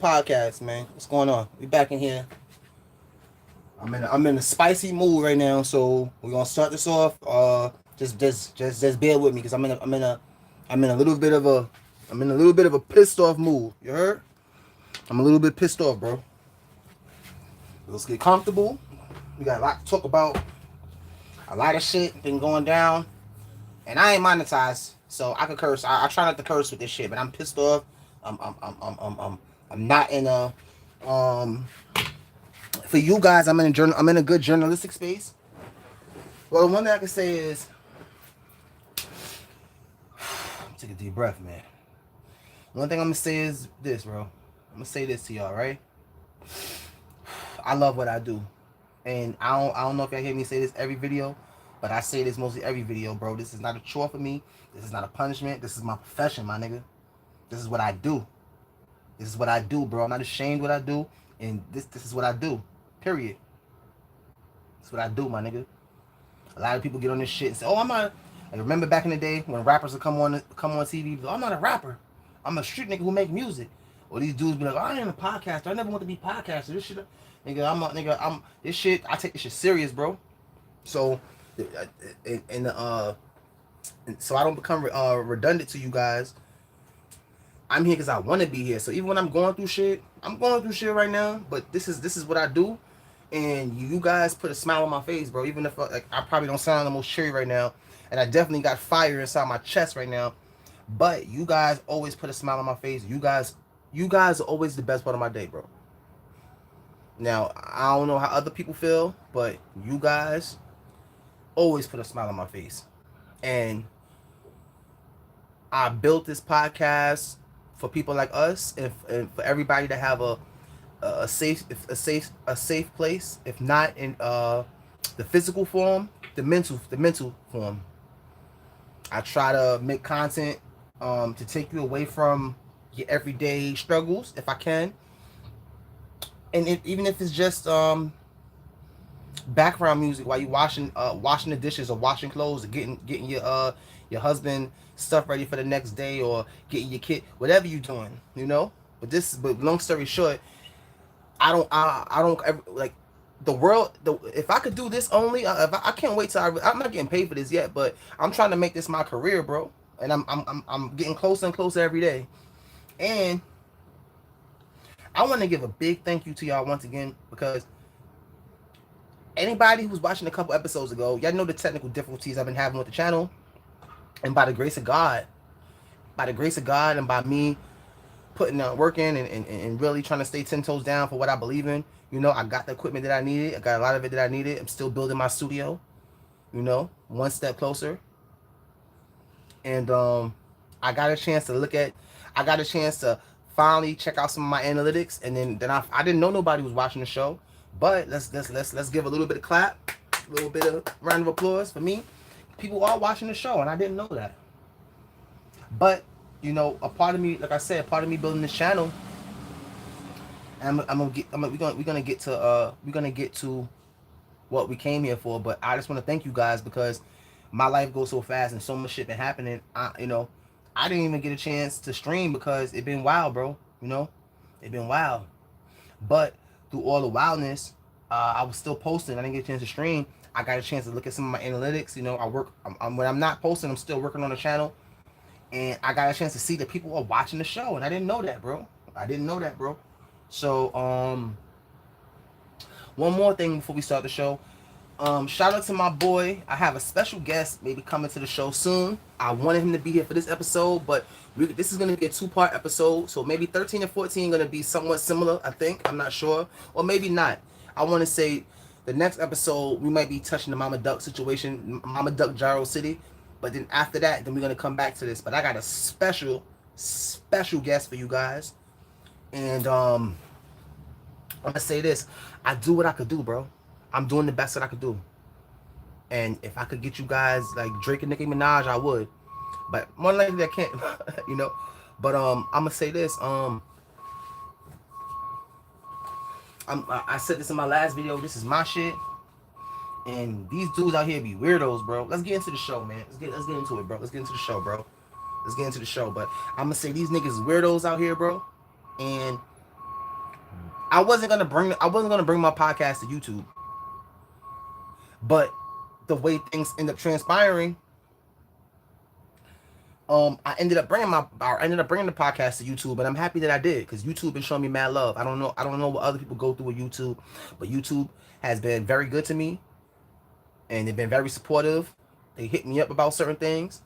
podcast, man. What's going on? We back in here. I'm in a spicy mood right now, so we're gonna start this off. Just bear with me, because I'm in a little bit of a pissed off mood. You heard? I'm a little bit pissed off, bro. Let's get comfortable. We got a lot to talk about. A lot of shit been going down, and I ain't monetized, so I could curse. I try not to curse with this shit, but I'm pissed off. I'm not in a For you guys, I'm in a good journalistic space. Well, the one thing I can say is, take a deep breath, man. One thing I'm gonna say is this, bro. I'm gonna say this to y'all, right? I love what I do, and I don't know if y'all hear me say this every video, but I say this mostly every video, bro. This is not a chore for me. This is not a punishment. This is my profession, my nigga. This is what I do. This is what I do, bro. I'm not ashamed of what I do, and this is what I do. Period. That's what I do, my nigga. A lot of people get on this shit and say, "Oh, I'm not." I remember back in the day when rappers would come on TV. Oh, I'm not a rapper. I'm a street nigga who make music. Or these dudes be like, "Oh, I ain't a podcaster. I never want to be podcaster. This shit, nigga. I'm this shit. I take this shit serious, bro." So, so I don't become redundant to you guys. I'm here because I want to be here. So even when I'm going through shit right now. But this is what I do, and you guys put a smile on my face, bro. Even if I probably don't sound the most cheery right now, and I definitely got fire inside my chest right now, but you guys always put a smile on my face. You guys are always the best part of my day, bro. Now I don't know how other people feel, but you guys always put a smile on my face, and I built this podcast for people like us, and for everybody to have a safe place, if not in the physical form, the mental form. I try to make content to take you away from your everyday struggles if I can, and even if it's just background music while you washing the dishes or washing clothes or getting your husband stuff ready for the next day, or getting your kid, whatever you doing, you know. But long story short, I don't ever like the world. If I could do this only, I can't wait till I'm not getting paid for this yet, but I'm trying to make this my career, bro. And I'm getting closer and closer every day. And I want to give a big thank you to y'all once again, because anybody who's watching a couple episodes ago, y'all know the technical difficulties I've been having with the channel, and by the grace of God, and by me putting out working and really trying to stay 10 toes down for what I believe in. You know, I got the equipment that I needed. I got a lot of it that I needed. I'm still building my studio, you know, one step closer. And I got a chance to finally check out some of my analytics, and then I didn't know nobody was watching the show. But let's give a little bit of clap, a little bit of round of applause for me. People are watching the show, and I didn't know that. But you know, a part of me, like I said, a part of me building this channel, and we're gonna get to what we came here for. But I just want to thank you guys, because my life goes so fast and so much shit been happening. I didn't even get a chance to stream because it been wild, bro. You know, it been wild. But through all the wildness, I was still posting. I didn't get a chance to stream. I got a chance to look at some of my analytics. You know, when I'm not posting, I'm still working on the channel. And I got a chance to see that people are watching the show, and I didn't know that, bro. So, one more thing before we start the show. Shout out to my boy. I have a special guest maybe coming to the show soon. I wanted him to be here for this episode, but this is going to be a 2-part episode. So maybe 13 and 14 going to be somewhat similar, I think. I'm not sure. Or maybe not. I want to say the next episode, we might be touching the Mama Duck situation, Mama Duck Gyro City. But then after that, then we're going to come back to this. But I got a special guest for you guys. And I'm going to say this. I do what I could do, bro. I'm doing the best that I could do. And if I could get you guys like Drake and Nicki Minaj, I would. But more likely I can't, you know. But I'm going to say this. I said this in my last video. This is my shit. And these dudes out here be weirdos, bro. Let's get into the show, man. Let's get into it, bro. Let's get into the show, bro. But I'm gonna say these niggas is weirdos out here, bro. And I wasn't gonna bring my podcast to YouTube, but the way things end up transpiring, I ended up bringing the podcast to YouTube, and I'm happy that I did because YouTube been showing me mad love. I don't know what other people go through with YouTube, but YouTube has been very good to me, and they've been very supportive. They hit me up about certain things,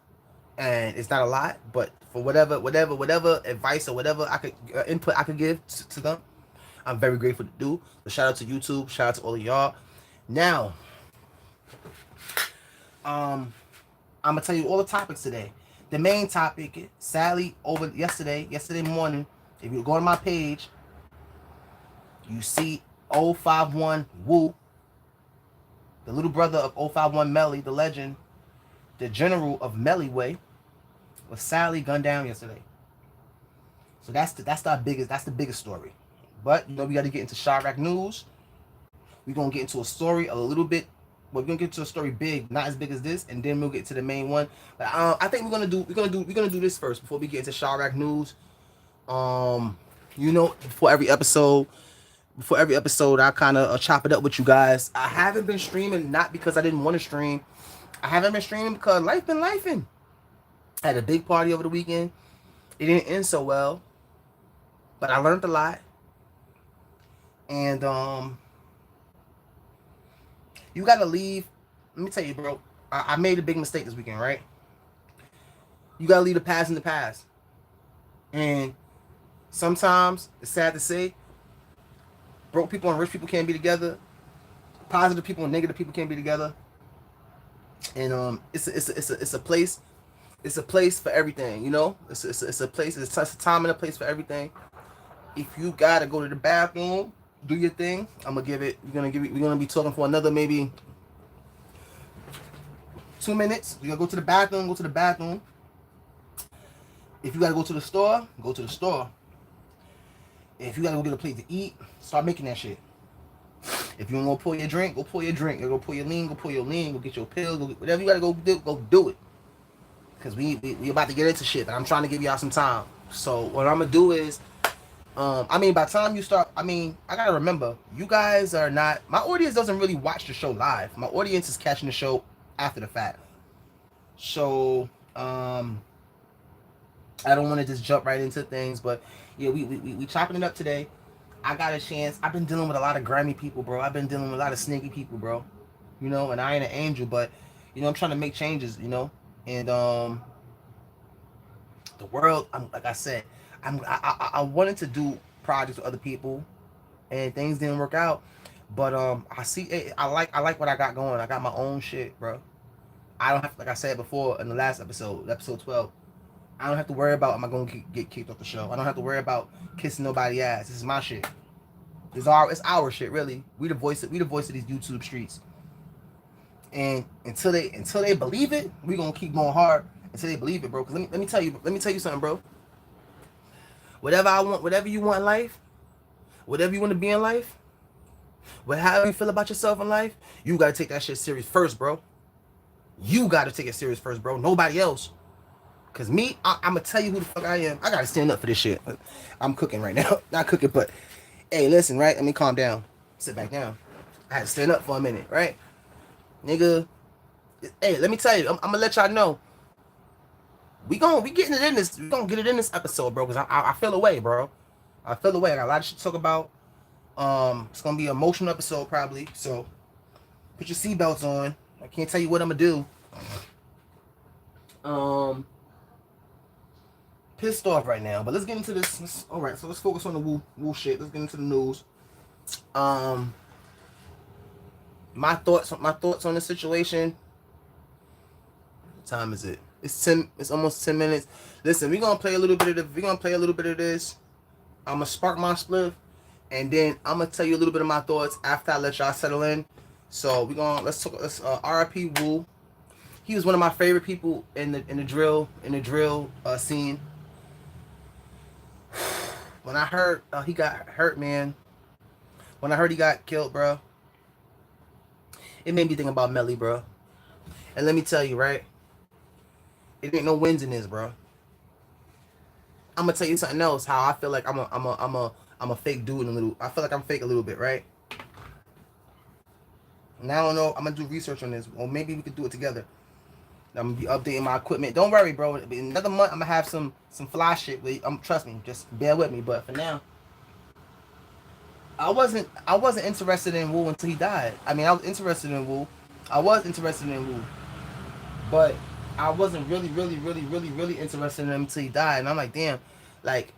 and it's not a lot, but for whatever advice or whatever I could input I could give to them, I'm very grateful to do. So shout out to YouTube, shout out to all of y'all. Now, um, I'm gonna tell you all the topics today. The main topic, sadly, over yesterday morning, if you go on my page, you see 051 Woo, the little brother of 051 Melly, the legend, the general of Melly Way, was sadly gunned down yesterday. So that's the biggest story. But we got to get into Chirac news. We're gonna get into a story a little bit. We're gonna get to a story big, not as big as this, and then we'll get to the main one. But I think we're gonna do this first before we get into Chirac news. Before every episode, I kind of chop it up with you guys. I haven't been streaming, not because I didn't want to stream. I haven't been streaming because life been lifing. I had a big party over the weekend. It didn't end so well, but I learned a lot. And you gotta leave. Let me tell you, bro. I made a big mistake this weekend, right? You gotta leave the past in the past. And sometimes it's sad to say, broke people and rich people can't be together. Positive people and negative people can't be together. And it's a place. It's a place for everything, It's a place. It's a time and a place for everything. If you gotta go to the bathroom, do your thing. We're gonna be talking for another maybe 2 minutes. You gotta go to the bathroom. Go to the bathroom. If you gotta go to the store, go to the store. If you gotta go get a plate to eat, start making that shit. If you wanna pour your drink, go pour your drink. You go pour your lean, go get your pills, go get whatever you gotta go do it. Cause we about to get into shit, but I'm trying to give y'all some time. So what I'm gonna do is, by the time you start, I gotta remember, you guys are not, my audience doesn't really watch the show live. My audience is catching the show after the fact. So, I don't want to just jump right into things, but yeah, we chopping it up today. I got a chance. I've been dealing with a lot of grimy people, bro. I've been dealing with a lot of sneaky people, bro. And I ain't an angel, but I'm trying to make changes, and the world. Like I said, I wanted to do projects with other people, and things didn't work out. But I like what I got going. I got my own shit, bro. I don't have to, like I said before in the last episode 12. I don't have to worry about am I gonna get kicked off the show. I don't have to worry about kissing nobody's ass. This is my shit. It's our shit, really. We the voice of these YouTube streets. And until they believe it, we gonna keep going hard until they believe it, bro. Cause let me tell you something, bro. Whatever I want, whatever you want in life, whatever you want to be in life, however you feel about yourself in life, you gotta take that shit serious first, bro. You gotta take it serious first, bro. Nobody else. Cause me, I'm gonna tell you who the fuck I am. I gotta stand up for this shit. I'm cooking right now. Not cooking, but hey, listen, right? Let me calm down. Sit back down. I had to stand up for a minute, right? Nigga. Hey, let me tell you, I'm gonna let y'all know. We getting it in this. We gonna get it in this episode, bro. Cause I feel away, bro. I feel away. I got a lot of shit to talk about. It's gonna be an emotional episode probably. So put your seatbelts on. I can't tell you what I'm gonna do. Pissed off right now, but let's get into this. All right, so let's focus on the woo shit. Let's get into the news. My thoughts on the situation. What time is it? It's almost 10 minutes. Listen, we're gonna play a little bit of this. I'm gonna spark my spliff, and then I'm gonna tell you a little bit of my thoughts after I let y'all settle in. So let's talk. RIP Woo. He was one of my favorite people in the drill scene. When I heard he got hurt, man. When I heard he got killed, bro, it made me think about Melly, bro. And let me tell you, right? It ain't no wins in this, bro. I'm gonna tell you something else. How I feel like I'm I'm a fake dude in a little. I feel like I'm fake a little bit, right? Now I don't know. I'm gonna do research on this, or maybe we could do it together. I'm gonna be updating my equipment. Don't worry, bro. In another month, I'm gonna have some fly shit. Trust me. Just bear with me. But for now, I wasn't interested in Wu until he died. I mean, I was interested in Wu. I was interested in Wu, but I wasn't really interested in him until he died. And I'm like, damn, like,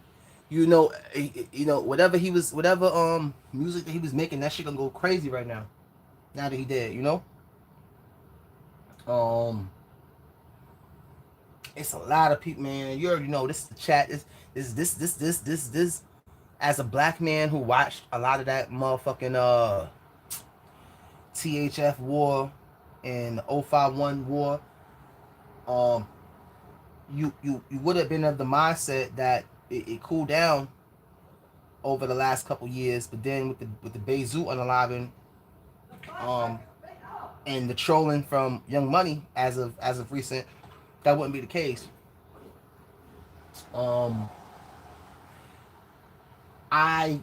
whatever music that he was making, that shit gonna go crazy right now. Now that he dead. Um, it's a lot of people, man. You already know this is the chat. This. As a black man who watched a lot of that motherfucking THF war and the 051 war, um, you would have been of the mindset that it cooled down over the last couple years, but then with the Beirut unaliving, um, and the trolling from Young Money as of recent, that wouldn't be the case. Um, I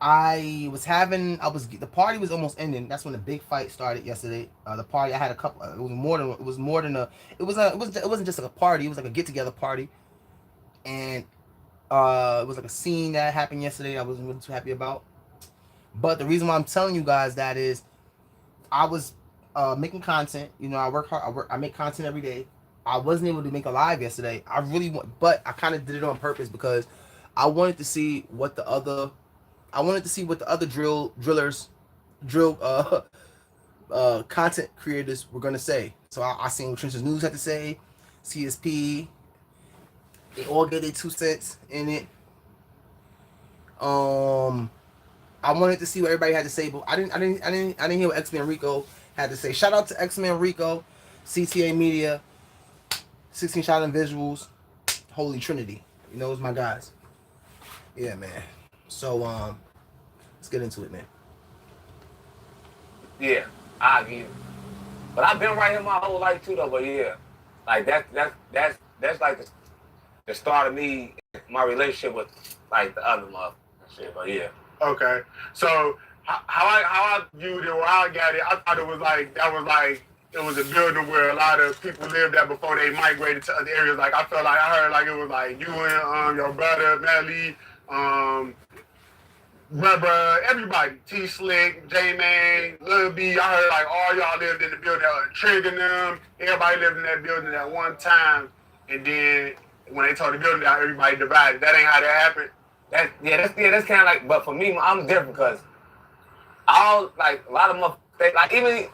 the party was almost ending. That's when the big fight started yesterday. The party I had a couple. It wasn't just like a party. It was like a get together party, and it was like a scene that happened yesterday. I wasn't really too happy about. But the reason why I'm telling you guys that is, I was making content. I work hard. I make content every day. I wasn't able to make a live yesterday. But I kind of did it on purpose because I wanted to see what the other drill content creators were gonna say. So I seen what Trenches News had to say, CSP. They all gave their 2 cents in it. I wanted to see what everybody had to say, but I didn't hear what X-Men Rico had to say. Shout out to X-Men Rico, CTA Media, 16 Shot and Visuals, Holy Trinity. It's my guys. Yeah, man. So let's get into it, man. Yeah, I get it. But I've been right here my whole life too, though. But yeah, like that's like the start of me, my relationship with like the other motherfucker shit. But yeah. Okay, so how I viewed it, where I got it, I thought it was like it was a building where a lot of people lived at before they migrated to other areas. Like I felt like I heard like it was like you and your brother Melly, Bruh, everybody, T Slick, J Man, Lil B. I heard like all y'all lived in the building. Trig and them, everybody lived in that building at one time. And then when they tore the building down, everybody divided. That ain't how that happened. That's kind of like, but for me, I'm different because a lot of motherfuckers, like even,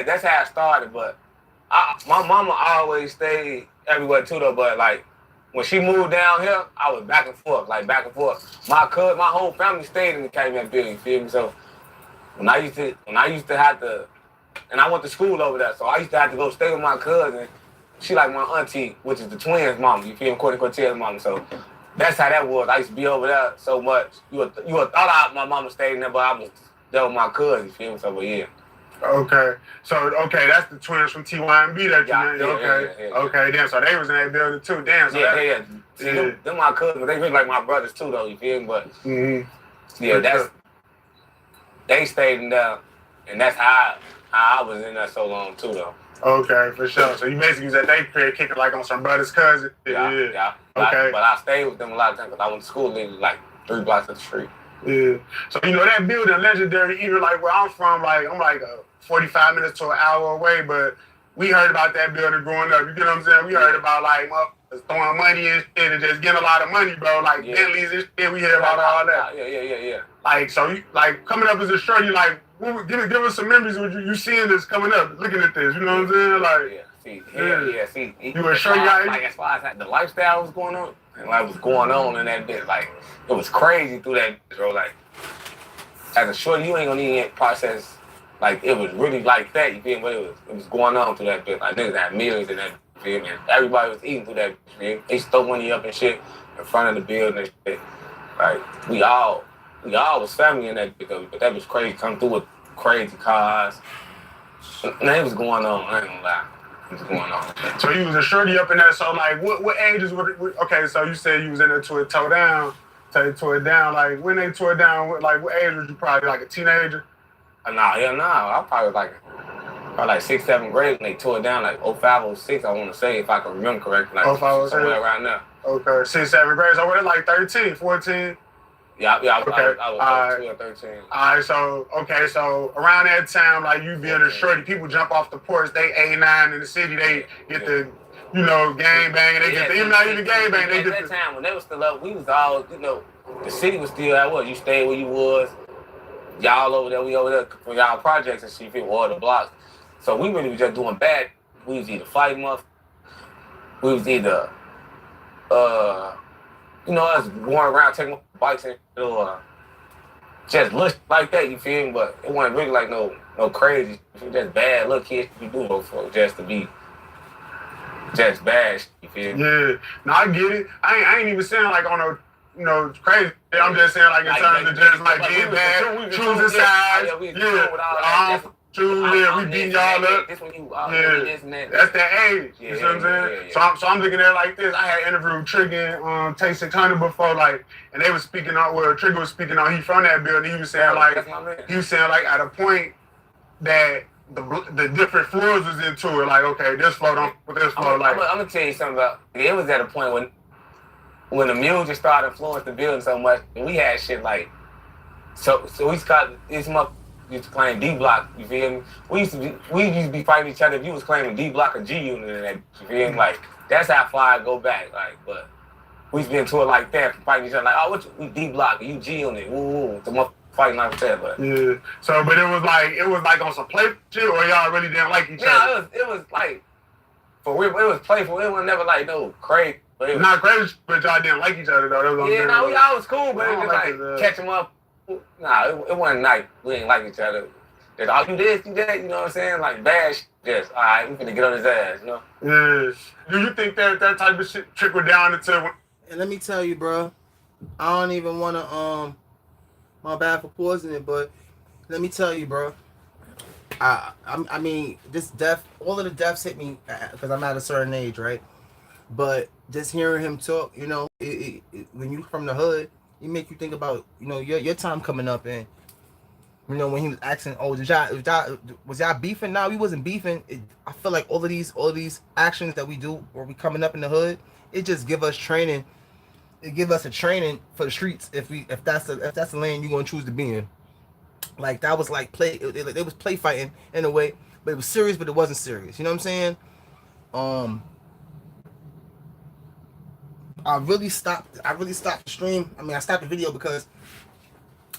that's how it started. But my mama always stayed everywhere too, though. But like when she moved down here, I was back and forth. My whole family stayed in the Caveman building. You feel me? So when I used to have to, and I went to school over there, so I used to have to go stay with my cousin. She like my auntie, which is the twins' mama. You feel me? Courtney Cortez's mama. So that's how that was. I used to be over there so much. You would thought my mama stayed in there, but I was there with my cousin. You feel me? So, but yeah. Okay. So, that's the twins from TYMB that you named. Okay. Okay, damn. So they was in that building too. Damn. So yeah. See, them my cousins. They really like my brothers too, though. You feel me? But they stayed in there, and that's how I was in there so long too, though. Okay, for sure. So you basically was at their crib kicking like on some brother's cousin. Yeah. Okay. But I stayed with them a lot of times because I went to school literally like 3 blocks up the street. Yeah. So that building legendary, even like where I'm from, like I'm like 45 minutes to an hour away, but we heard about that building growing up. You get what I'm saying? We heard about like motherfuckers throwing money and shit and just getting a lot of money, bro. Like Bentleys and shit. We hear about all that. Yeah. Like so, you like coming up as a short, you like give us some memories of you seeing this coming up, looking at this. You know what I'm saying? Like see. You were sure you got like as far as the lifestyle was going on and like was going on in that bit, like it was crazy through that bit, bro. Like as a short, you ain't gonna even process. Like it was really like that, you feel me? But it was going on through that bit. Like niggas had millions in that, you feel me? And everybody was eating through that, you feel me? They stole money up and shit in front of the building and shit. Like we all was family in that bit though, but that was crazy. Come through with crazy cars. And it was going on, I ain't gonna lie. It was going on. So you was a shorty up in there, so like what ages were okay, so you said you was in there to a toe down. They tore it down. Like when they tore it down, like what age was you? Probably like a teenager. Nah, yeah, nah. I probably like 6th, 7th grade when they tore it down, like 05, 06, I want to say, if I can remember correctly. Like 05, somewhere around there. Okay, 6th, 7th grade. So we're like 13, 14. Yeah, I Okay. was 12 or 13. All right, so around that time, like you being a shorty, people jump off the porch, they 8, 9 in the city, they get the, gang bang, and they get the, even not even gang bang, they get the. At that time, when they was still up, we was all, the city was still at what? You stayed where you was. Y'all over there, we over there for y'all projects and shit, all the blocks. So we really was just doing bad. We was either fighting up, we was either, us going around taking bikes and just look like that, you feel me? But it wasn't really like no crazy. It was just bad little kids you do those for just to be just bad, you feel me? Yeah, no, I get it. I ain't even saying like on a, crazy. I'm just saying like in terms of just like being bad, choosing sides. We beating y'all up. That's that age. You see what I'm saying? Yeah. So I'm looking at it like this. I had interviewed Trigger and Tayson Hunter before, like, and they was speaking on. Well, Trigger was speaking on. He from that building. He was saying like at a point that the different floors was into it. Like, okay, this floor don't with this floor. I'm gonna tell you something about. It was at a point when the music started influencing the building so much, and we had shit like. So we got this month. Used to claim D block, you feel me? We used to be fighting each other if you was claiming D block or G unit in that, you feel me? Like, that's how far I go back. Like, but we used to be into it like that, fighting each other, like, oh, we D block, you G unit, woo, the motherfucker fighting like that, but. Yeah. So, but it was like on some play shit, or y'all really didn't like each other? Yeah, it was like, for real, it was playful. It was never like no crazy. Not crazy, but y'all didn't like each other though. We all was cool, but it was just like catch them up. Nah, it wasn't like we didn't like each other. Just, oh, you this, you that, you know what I'm saying? Like bad shit. Just, all right, we finna get on his ass, you know? Yeah. Do you think that type of shit trickled down into? And let me tell you, bro, I don't even want to, my bad for pausing it, but let me tell you, bro. I mean, this death, all of the deaths hit me because I'm at a certain age, right? But just hearing him talk, when you from the hood, it make you think about, your time coming up, and when he was asking, oh, was y'all beefing? No, we wasn't beefing. I feel like all of these actions that we do, where we coming up in the hood, it just give us training. It give us a training for the streets if that's the lane you're gonna choose to be in. Like that was like play. It was play fighting in a way, but it was serious, but it wasn't serious. You know what I'm saying? I really stopped the stream. I mean, I stopped the video because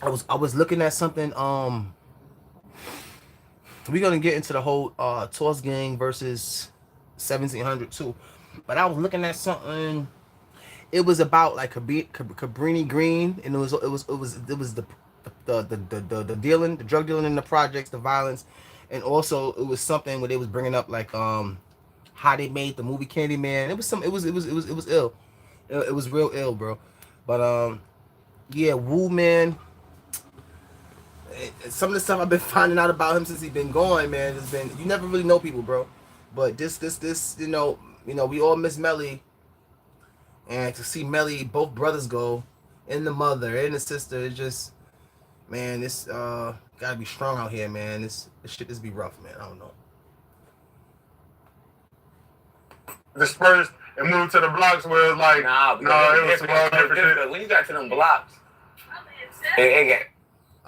I was looking at something. We're gonna get into the whole Toss Gang versus 1700 too, but I was looking at something. It was about like Cabrini Green, and it was the dealing, the drug dealing in the projects, the violence, and also it was something where they was bringing up like how they made the movie Candyman. It was ill. It was real ill, bro. But yeah, Wu, man. Some of the stuff I've been finding out about him since he's been gone, man. It's been, you never really know people, bro. But this, we all miss Melly, and to see Melly, both brothers go, and the mother and the sister, it's just, man, this gotta be strong out here, man. This shit just be rough, man. I don't know. Dispersed and moved to the blocks where it's like, it was some different shit. When you got to them blocks, it got.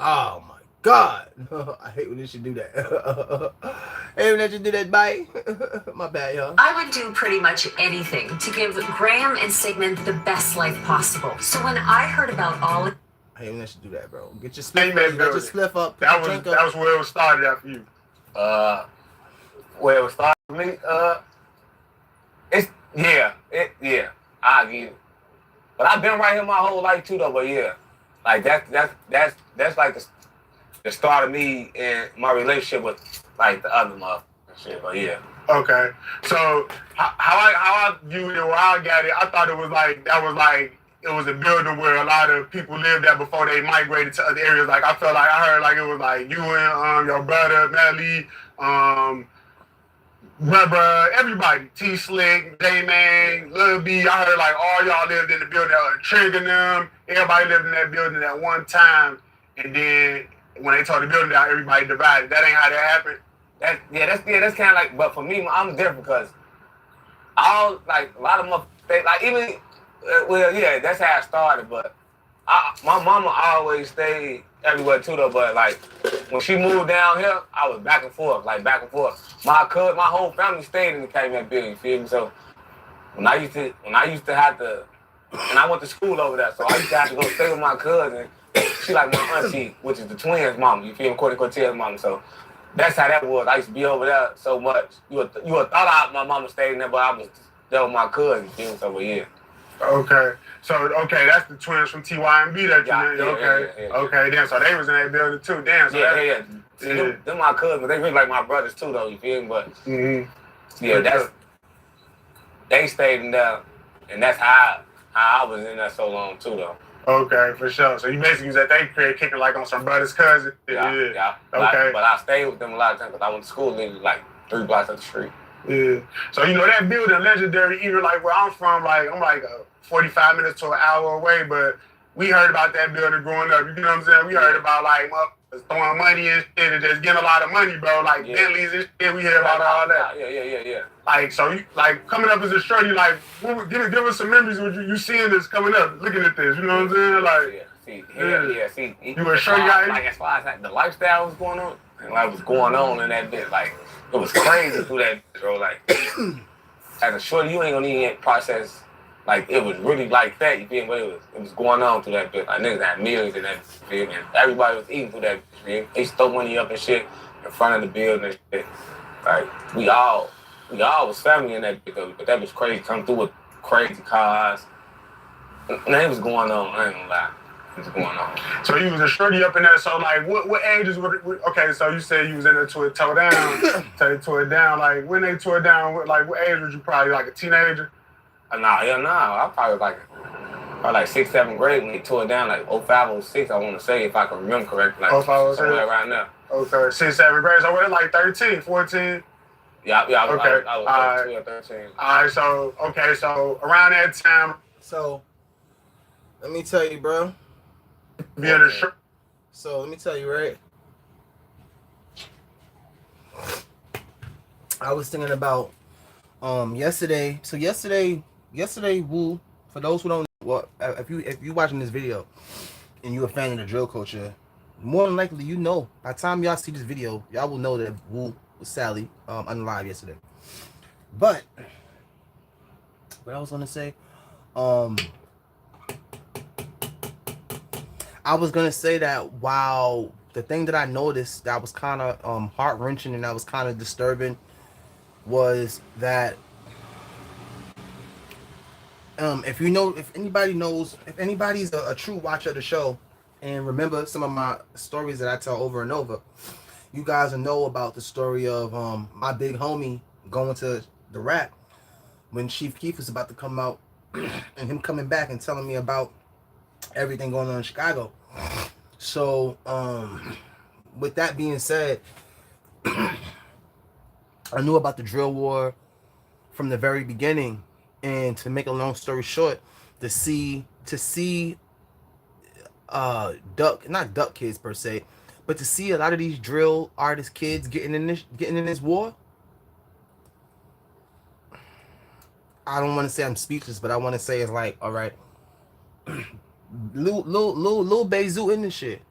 Oh my God! I hate when they should do that. I hate when they should do that, bye. My bad, y'all. I would do pretty much anything to give Graham and Sigmund the best life possible. So when I heard about all of... I hate when they should do that, bro. Get your spliff up. That was where it started after you. Where it started for me, I get it. But I've been right here my whole life too, though. But yeah, like that's like the start of me and my relationship with like the other motherfucking shit. But yeah. Okay, so how I viewed it, where I got it, I thought it was like it was a building where a lot of people lived at before they migrated to other areas. Like I felt like I heard like it was like you and your brother Melly, Bruh, everybody, T Slick, J Man, Lil B. I heard like all y'all lived in the building. Trigger them. Everybody lived in that building at one time, and then when they tore the building down, everybody divided. That ain't how that happened. That's kind of like. But for me, I'm different because all like a lot of motherfuckers, like even well, yeah, that's how it started. But my mama always stayed everywhere too, though. But like when she moved down here, I was back and forth, like back and forth. My whole family stayed in the Calumet building. You feel me? So when I used to have to, and I went to school over there, so I used to have to go stay with my cousin. She like my auntie, which is the twins' mama. You feel me? Courtney Cortez's mama. So that's how that was. I used to be over there so much. You would thought my mama stayed in there, but I was there with my cousin. You feel me? So yeah. Okay. So that's the twins from TYMB that you know. Yeah. Okay, damn. So they was in that building too. Damn. So yeah. See, them my cousins, but they really like my brothers too, though. You feel me? But yeah, they stayed in there, and that's how I was in there so long too, though. Okay, for sure. So you basically was at their crib kicking like on some brother's cousin. Yeah. Okay. But I stayed with them a lot of times because I went to school literally like 3 blocks up the street. Yeah. So you know that building, legendary, even like where I'm from, like I'm like 45 minutes to an hour away, but we heard about that building growing up. You know what I'm saying? We heard about like throwing money and shit and just getting a lot of money, bro. Like Bentleys and shit. We hear about all that. Yeah. Like so, you like coming up as a shorty, like give us some memories of you seeing this coming up, looking at this. You know what I'm saying? Like See. You were a shorty guy. Like as far as like, the lifestyle was going on, and like was going on in that bit, like it was crazy through that bit, bro. Like as a shorty, you ain't gonna even process. Like it was really like that, you feel me? It was going on through that bit. Like niggas had millions in that, you feel me? And everybody was eating through that, you feel me? They throw money up and shit in front of the building and shit. Like we all was family in that bit, but that was crazy. Come through with crazy cars. And it was going on, I ain't gonna lie. It was going on. So you was a shorty up in there, so like what ages were okay, so you said you was in there to it tore down. Like when they tore it down, what age was you? Probably like a teenager? Nah. I probably like 6th, 7th grade when they tore it down, like 05, 06, I want to say, if I can remember correctly. Like 05, 06? Somewhere around there. Okay, 6th, 7th grade. So what, like 13, 14? Yeah, I was okay. I was 12, 13. All right, so around that time. So, let me tell you, bro. So, let me tell you, right? I was thinking about yesterday. So yesterday, Woo, for those who don't know, well, if you watching this video and you're a fan of the drill culture, more than likely you know by the time y'all see this video, y'all will know that Woo was Sally unalive yesterday. But what I was gonna say, I was gonna say that while the thing that I noticed that was kind of heart wrenching and that was kind of disturbing was that if anybody's a true watcher of the show and remember some of my stories that I tell over and over, you guys will know about the story of my big homie going to the rap when Chief Keef was about to come out and him coming back and telling me about everything going on in Chicago. So with that being said, I knew about the drill war from the very beginning, and to make a long story short, to see not duck kids per se, but to see a lot of these drill artist kids getting in this war, I don't want to say I'm speechless, but I want to say it's like, all right, Lil Bezu in this shit,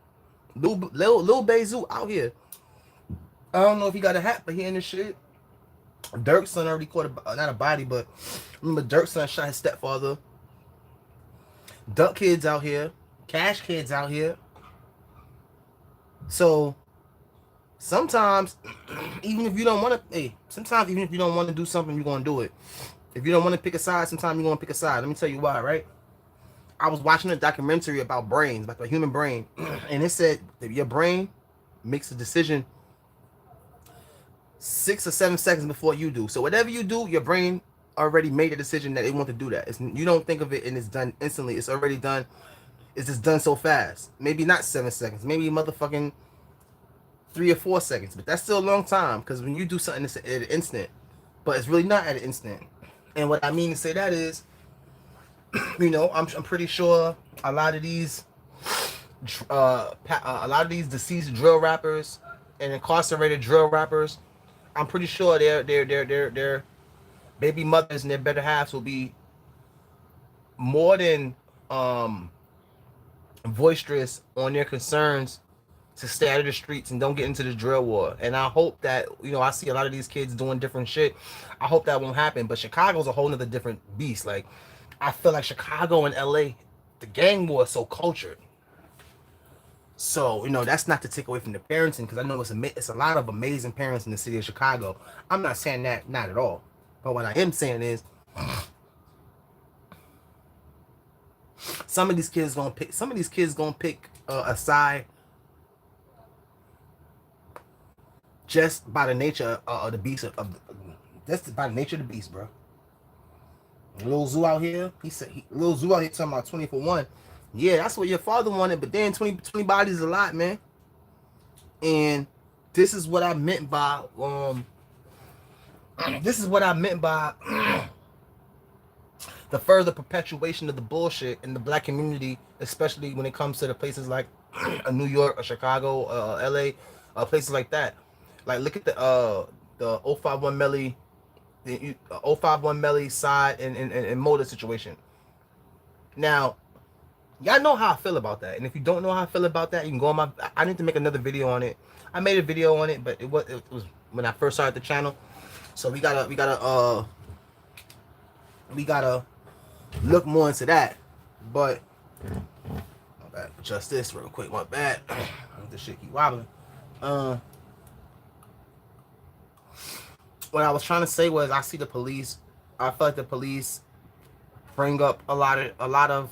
Lil Bezu out here. I don't know if he got a hat, but he in this shit. Dirk's son already caught not a body, but remember Dirk's son shot his stepfather. Duck kids out here, cash kids out here. So sometimes, even if you don't want to, do something, you're gonna do it. If you don't want to pick a side, sometimes you're gonna pick a side. Let me tell you why, right? I was watching a documentary about brains, about the human brain, and it said that your brain makes a decision 6 or 7 seconds before you do. So whatever you do, your brain already made a decision that it wants to do that. You don't think of it and it's done instantly. It's already done. It's just done so fast. Maybe not 7 seconds. Maybe motherfucking 3 or 4 seconds. But that's still a long time, because when you do something, it's an instant. but it's really not at an instant. And what I mean to say that is, you know, I'm pretty sure a lot of these deceased drill rappers and incarcerated drill rappers, I'm pretty sure their baby mothers and their better halves will be more than boisterous on their concerns to stay out of the streets and don't get into the drill war. And I hope that, you know, I see a lot of these kids doing different shit. I hope that won't happen. But Chicago's a whole nother different beast. Like, I feel like Chicago and LA, the gang war is so cultured. So, you know, that's not to take away from the parenting, because I know it's a lot of amazing parents in the city of Chicago. I'm not saying that, not at all. But what I am saying is, some of these kids gonna pick a side just by the nature of the beast that's by the nature of the beast, bro. Lil Zoo out here, Lil Zoo out here talking about 20 for 1. Yeah, that's what your father wanted, but then 20 bodies is a lot, man. And this is what I meant by the further perpetuation of the bullshit in the black community, especially when it comes to the places like New York or Chicago, LA, places like that. Like, look at the 051 Melly, the 051 Melly side and motor situation. Now, y'all know how I feel about that, and if you don't know how I feel about that, you can go on I need to make another video on it. I made a video on it, but it was when I first started the channel, so we gotta look more into that. But adjust this real quick. My bad. This shit keep wobbling. What I was trying to say was, I see the police. I feel like the police bring up a lot of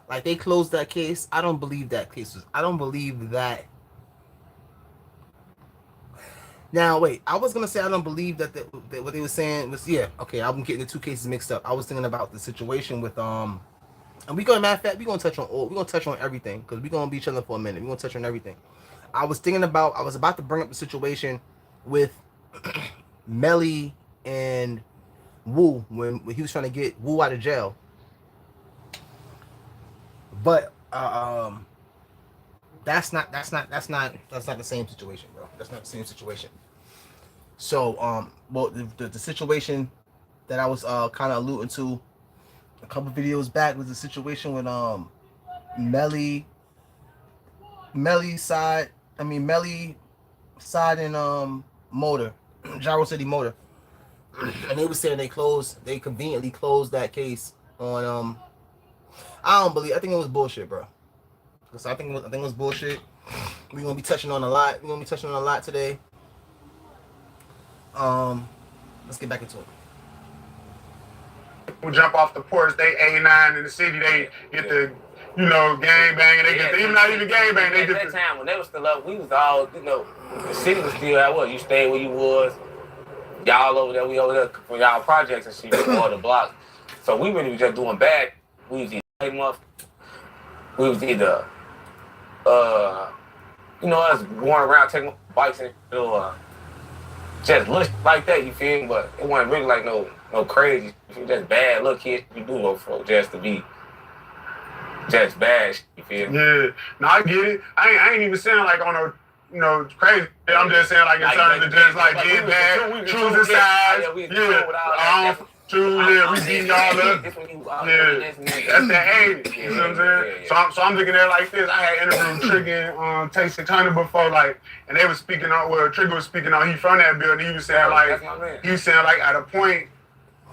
like, they closed that case. I don't believe that case was. I don't believe that. Now wait, I was gonna say I don't believe that what they were saying was, yeah, okay. I'm getting the two cases mixed up. I was thinking about the situation with and matter of fact, we're gonna touch on everything, because we're gonna be chilling for a minute. We're gonna touch on everything. I was about to bring up the situation with Melly and Wu when he was trying to get Wu out of jail. But that's not the same situation, bro. That's not the same situation. So well, the situation that I was kind of alluding to a couple videos back was the situation with Melly side and Motor, Gyro City Motor, and they were saying they conveniently closed that case on I think it was bullshit, bro. Because I think it was bullshit. We're gonna be touching on a lot. Today. Let's get back into it. People jump off the porch, they A9 in the city, they get the, you know, gang bang, and they get the, even not even gang bang, they get the time when they was still up, we was all, you know, the city was still at what, you stayed where you was, y'all over there, we over there for y'all projects and shit, all the blocks. So we really was just doing bad. We was either you know, us going around taking bikes and just look like that, you feel me? But it wasn't really like no crazy, just bad little kids you do go for just to be just bad, you feel me? Yeah, no, I get it. I ain't even saying like on a, you know, crazy. I'm just saying like in terms of just like get bad, choosing sides. Yeah, we beating y'all up. Yeah, that's the age. You know what I'm saying? So I'm looking at it like this. I had interviewed Trigger and Tay 600 before, like, and they were speaking on. Well, Trigger was speaking on. He from that building. He was saying like, at a point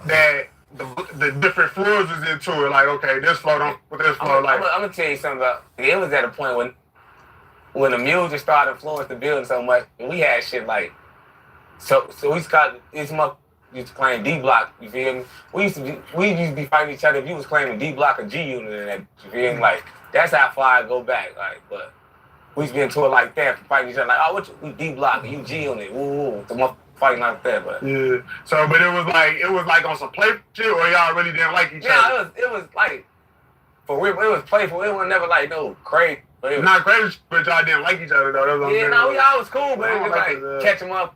that the different floors was into it. Like, okay, this floor don't with this floor. I'm gonna tell you something about. It was at a point when the music started influencing the building so much, and we had shit like, so we got this month. Used to claim D Block, you feel me? We used to be fighting each other if you was claiming D Block or G Unit in that, you feel me? Like, that's how far I go back, like, but we used to get into it like that, fighting each other, like, oh, we D Block and you G Unit, woo, the fighting like that, but. Yeah, so, but it was like on some play shit, or y'all really didn't like each other? Yeah, it was like, for real, it was playful, it was never like no crazy. Not crazy, but y'all didn't like each other, though. Yeah, no, we all was cool, but it was like, catch them up.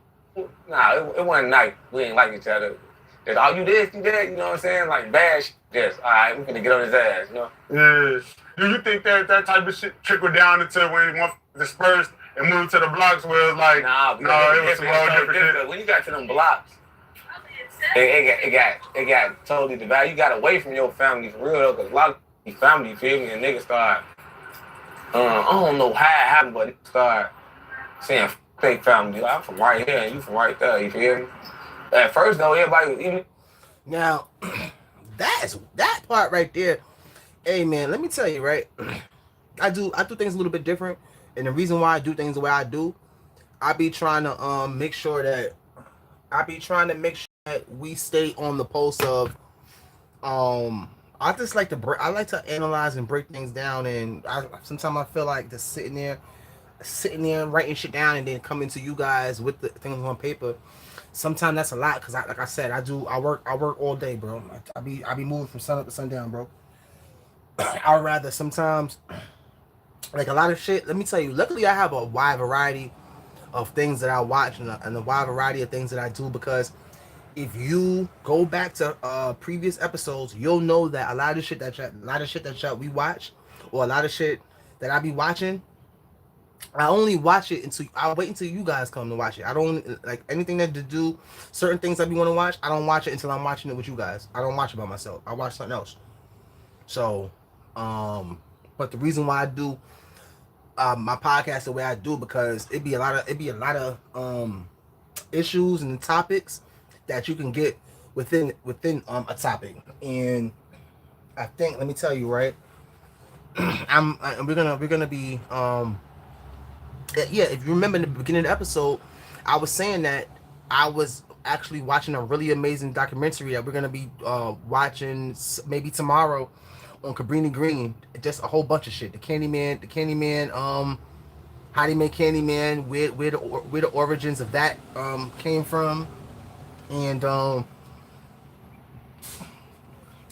Nah, it wasn't like we ain't like each other. Just, oh, you this, you that, you know what I'm saying? Like bad shit. Just, all right, we finna get on his ass, you know? Yeah. Do you think that type of shit trickled down into when one dispersed and moved to the blocks where it's like, Nah, it was some all different shit? When you got to them blocks, it got totally divided. You got away from your family for real though, because a lot of these family, you feel me, and niggas start, I don't know how it happened, but it start saying fake family. Like, I'm from right here and you from right there, you feel me? At first though, everybody even. Now, that part right there. Hey man, let me tell you, right? I do things a little bit different, and the reason why I do things the way I do, I be trying to make sure that we stay on the pulse of I just like I like to analyze and break things down, and sometimes I feel like just sitting there writing shit down and then coming to you guys with the things on paper. Sometimes that's a lot because like I said, I work all day, bro. I be moving from sun up to sundown, bro. I'd rather sometimes like a lot of shit. Let me tell you, luckily I have a wide variety of things that I watch and a wide variety of things that I do, because if you go back to previous episodes, you'll know that a lot of shit that we watch, or a lot of shit that I be watching, I only watch it until I wait until you guys come to watch it. I don't like anything that to do certain things that we want to watch. I don't watch it until I'm watching it with you guys. I don't watch it by myself. I watch something else. So, but the reason why I do my podcast the way I do, because it'd be a lot of issues and topics that you can get within a topic. And I think, let me tell you, right, we're gonna be yeah, if you remember in the beginning of the episode, I was saying that I was actually watching a really amazing documentary that we're gonna be watching maybe tomorrow on Cabrini Green. Just a whole bunch of shit. The Candyman, how they make Candyman, where the origins of that came from, and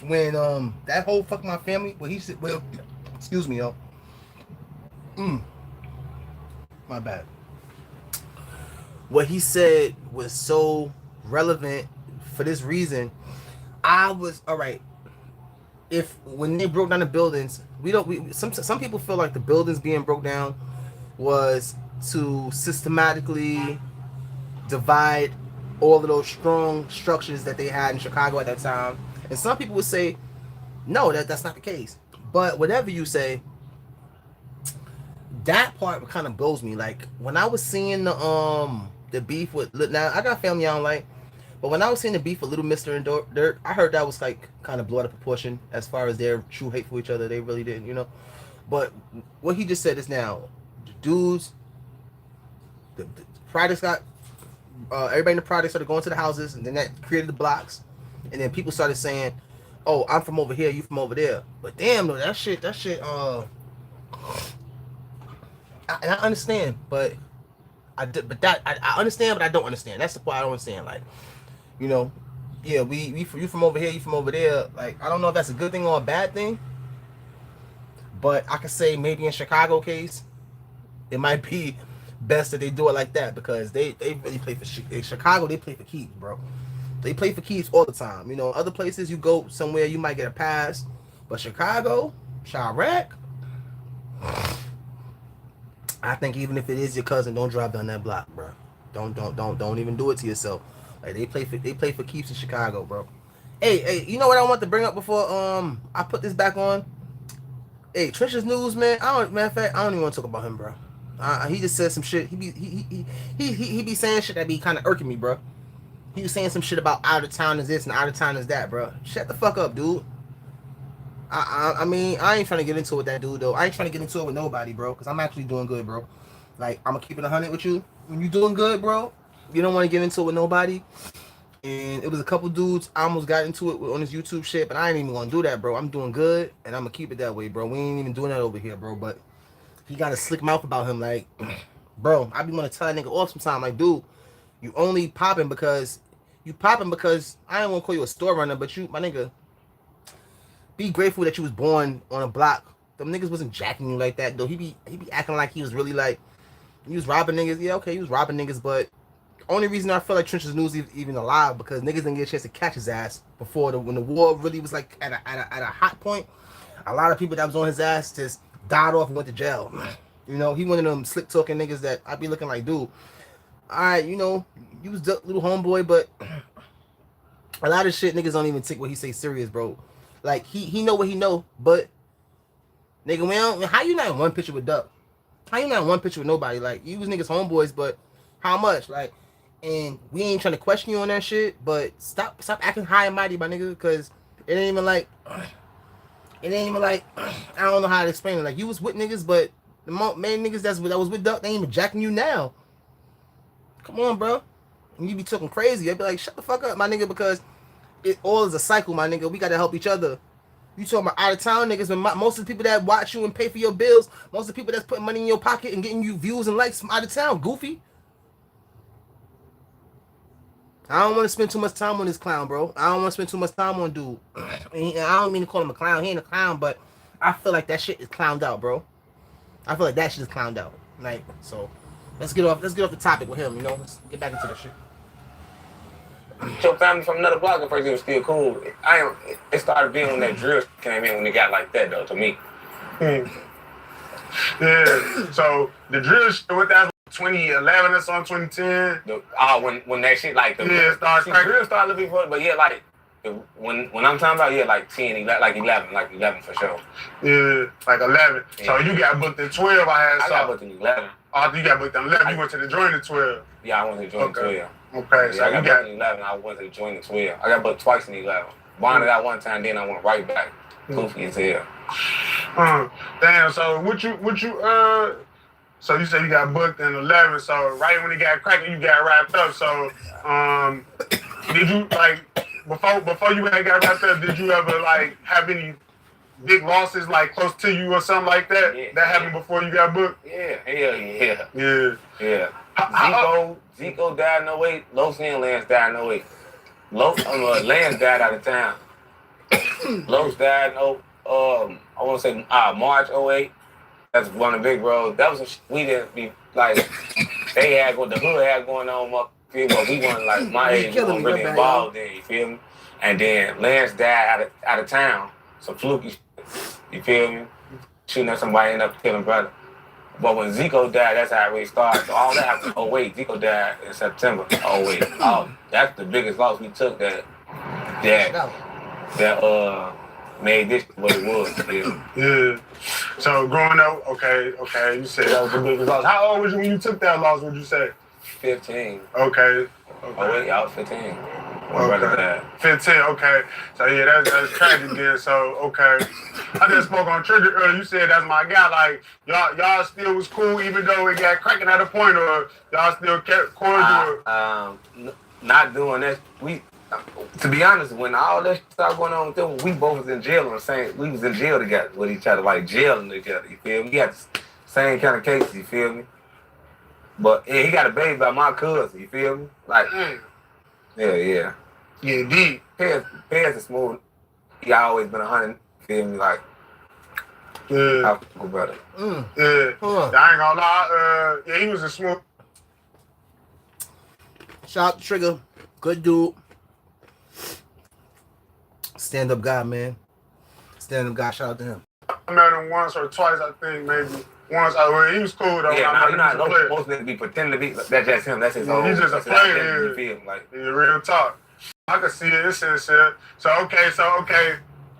when that whole fuck my family, well, he said, well, excuse me, yo, my bad. What he said was so relevant for this reason. I was all right. If when they broke down the buildings, some people feel like the buildings being broke down was to systematically divide all of those strong structures that they had in Chicago at that time. And some people would say, no, that's not the case. But whatever you say, that part kind of blows me. Like when I was seeing the beef with, now I got family I don't like, but when I was seeing the beef with Little Mister and Dirt, I heard that was like kind of blown out of proportion as far as their true hate for each other. They really didn't, you know. But what he just said is now, the dudes, the products got everybody in the product started going to the houses, and then that created the blocks, and then people started saying, "Oh, I'm from over here, you from over there." But damn, though, that shit. And I understand, but I understand, but I don't understand. That's the part I don't understand. Like, you know, yeah, you from over here, you from over there. Like, I don't know if that's a good thing or a bad thing, but I could say maybe in Chicago case, it might be best that they do it like that, because they really play for in Chicago. They play for keeps, bro. They play for keeps all the time. You know, other places you go somewhere you might get a pass, but Chicago, Chirac, I think even if it is your cousin, don't drive down that block, bro. Don't even do it to yourself. Like they play for keeps in Chicago, bro. Hey, you know what I want to bring up before I put this back on? Hey, Trench's news, man. Matter of fact, I don't even want to talk about him, bro. He just said some shit. He be saying shit that be kind of irking me, bro. He was saying some shit about out of town is this and out of town is that, bro. Shut the fuck up, dude. I mean, I ain't trying to get into it with that dude, though. I ain't trying to get into it with nobody, bro, because I'm actually doing good, bro. Like, I'm going to keep it 100 with you. When you doing good, bro, you don't want to get into it with nobody. And it was a couple dudes I almost got into it on this YouTube shit, but I ain't even going to do that, bro. I'm doing good, and I'm going to keep it that way, bro. We ain't even doing that over here, bro. But he got a slick mouth about him, like, bro, I be want to tell that nigga off sometime, like, dude, you only popping because I ain't want to call you a store runner, but you, my nigga, be grateful that you was born on a block. Them niggas wasn't jacking you like that, though. He be acting like he was really like, he was robbing niggas. Yeah, okay, he was robbing niggas, but only reason I feel like Trench's news even alive because niggas didn't get a chance to catch his ass before when the war really was like at a hot point. A lot of people that was on his ass just died off and went to jail. You know, he one of them slick talking niggas that I'd be looking like, dude, alright, you know, you was the little homeboy, but a lot of shit niggas don't even take what he say serious, bro. Like he know what he know, but nigga, well, how you not in one picture with Duck? How you not in one picture with nobody? Like you was niggas homeboys, but how much? Like, and we ain't trying to question you on that shit, but stop acting high and mighty, my nigga, because it ain't even like I don't know how to explain it. Like you was with niggas, but the main niggas that was with Duck, they ain't even jacking you now. Come on, bro. And you be talking crazy. I'd be like, shut the fuck up, my nigga, because it all is a cycle, my nigga. We gotta help each other. You talking about out of town niggas, when most of the people that watch you and pay for your bills, most of the people that's putting money in your pocket and getting you views and likes from out of town, goofy. I don't want to spend too much time on this clown, bro. I don't want to spend too much time on dude. And I don't mean to call him a clown. He ain't a clown, but I feel like that shit is clowned out, bro. I feel like that shit is clowned out. Like, so let's get off the topic with him, you know. Let's get back into the shit. Your family from another block at first, it was still cool. It started being when that drill came in when it got like that though, to me. Yeah. So the drill shit, what that 2011 or something, 2010. When that shit like the drill started looking for it, but yeah, like when I'm talking about like 10, like 11 for sure. Yeah, like 11. Yeah. So you got booked in 12. I got booked in 11. Oh, you got booked in 11. You went to the joint in 12. Yeah, I went to the joint in 12. Okay, so I got booked in 11. I went to the joint in 12. I got booked twice in 11. Bonded out one time, then I went right back. Goofy as hell. Damn. So so you said you got booked in 11. So right when it got cracking, you got wrapped up. So did you like before you had got wrapped up? Did you ever like have any big losses like close to you or something like that? Yeah, that happened before you got booked? Yeah. Yeah. Zico died in 08. Los and Lance died in 08. Lance died out of town. Los died in I want to say March 08. That's one of the big bros. That was we didn't be like they had what the hood had going on up here, but we weren't like my age wasn't really involved in, you feel me? And then Lance died out of town. Some fluky shit, you feel me? Shooting at somebody, ended up killing brother. But when Zico died, that's how it really started. So all that happened. Oh wait, Zico died in September. Oh wait, that's the biggest loss we took that made this what it was. Yeah. So growing up, okay, you said that was the biggest loss. How old was you when you took that loss? Would you say? 15. Okay. Oh wait, I was 15. Okay. 15, okay. So yeah, that's tragic then. So okay. I just spoke on Trigger earlier. You said that's my guy. Like y'all still was cool even though it got cracking at a point, or y'all still kept cordial? Not doing that. To be honest, when all that started going on with them, we both was in jail we was in jail together with each other, like jailing each other, you feel me? We had the same kind of cases, you feel me? But yeah, he got a baby by my cousin, you feel me? Like Yeah, deep. Pez is smooth. He always been 100, feel me? Like, yeah. I feel better. Yeah. I ain't gonna lie, he was a smooth. Shout out to Trigger. Good dude. Stand up guy, man. Stand up guy, shout out to him. I met him once or twice, I think, maybe. Once, he was cool though. Yeah, most niggas be pretending to be. That's just him. That's his own. He's just a player. You feel like real talk. I can see it. It's sincere. So okay.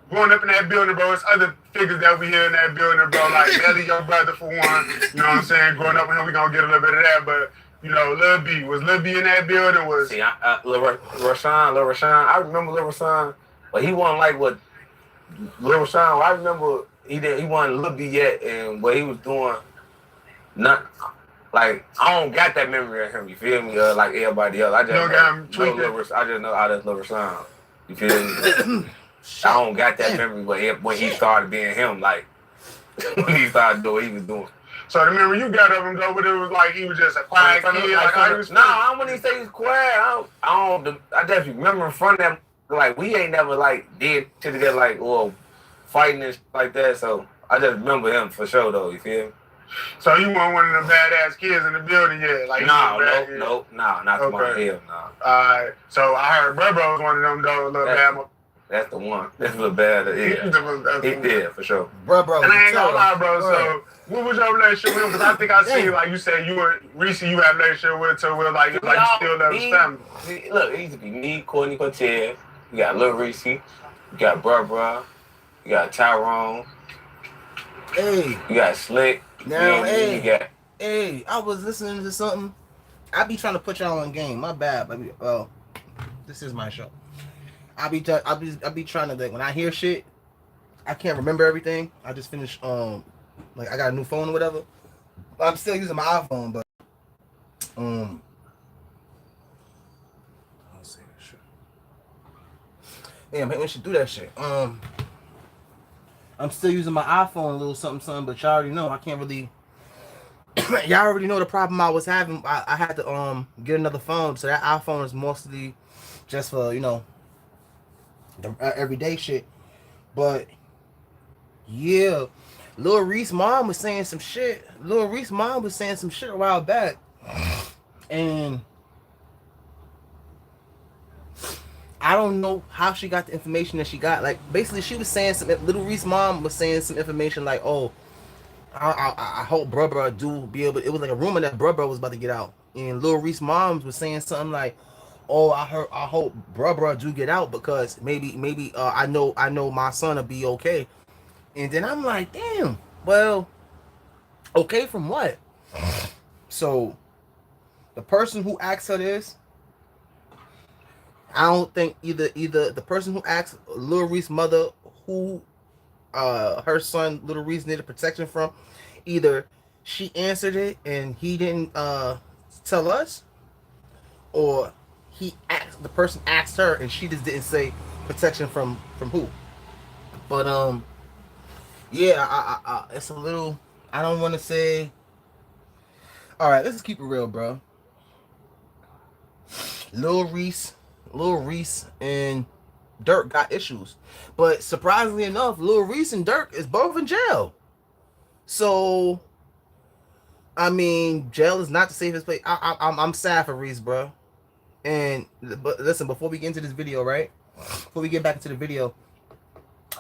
Growing up in that building, bro, it's other figures that we hear in that building, bro. Like Melly, your brother for one. You know what I'm saying? Growing up with him, we gonna get a little bit of that. But you know, Lil B in that building? See, Lil Rashawn. I remember Lil Rashawn, but he wasn't like what Lil Rashawn. I remember. He wasn't Lil B yet, and what he was doing, not like I don't got that memory of him. You feel me? Like everybody else, I just know how that's Lil Rashawn. You feel me? I don't got that memory when he started being him, like when he started doing what he was doing. So the memory you got of him though, but it was like he was just a quiet kid. I wouldn't even say he's quiet. I definitely remember in front of him, like we ain't never like did shit together like fighting and shit like that. So I just remember him for sure though. You feel me? So you weren't one of them badass kids in the building yet? Like Nah, not tomorrow. Okay. Hell no. So I heard Bro was one of them little bad. That's the one. That's the bad. Yeah, for sure. Bro. And I ain't gonna lie, bro. So what was your relationship with him? Because I think I see, like you said, you were Reese. You had a relationship with her, where like you still love his family. Look, it used to be me, Courtney Cortez. You got Lil Reese. You got Bro. You got Tyrone. Hey. You got Slick. Now, hey. You got. Hey, I was listening to something. I be trying to put y'all on game. My bad, baby. Well, this is my show. I be trying to, like, when I hear shit, I can't remember everything. I just finished like I got a new phone or whatever. I'm still using my iPhone, but let's see that shit. Yeah, maybe we should do that shit. I'm still using my iPhone a little something, but y'all already know I can't really. Y'all already know the problem I was having. I had to get another phone, so that iPhone is mostly just for, you know, the everyday shit. But yeah, Lil Reese mom was saying some shit. Lil Reese mom was saying some shit a while back, and I don't know how she got the information that she got. Like, basically, she was saying some. Little Reese mom was saying some information like, "Oh, I hope Bro do be able." It was like a rumor that Bro was about to get out, and Lil Reese moms was saying something like, "Oh, I hope Bro do get out because maybe I know my son will be okay." And then I'm like, damn. Well, okay from what? So the person who asked her this, I don't think either the person who asked Lil Reese's mother who her son Lil Reese needed protection from, either she answered it and he didn't tell us, or the person asked her and she just didn't say protection from who. But yeah, I it's a little, I don't want to say. All right, let's just keep it real, bro. Lil Reese and Dirk got issues, but surprisingly enough, Lil Reese and Dirk is both in jail. So, I mean, jail is not the safest place. I'm sad for Reese, bro. But listen, before we get into this video, right? Before we get back into the video,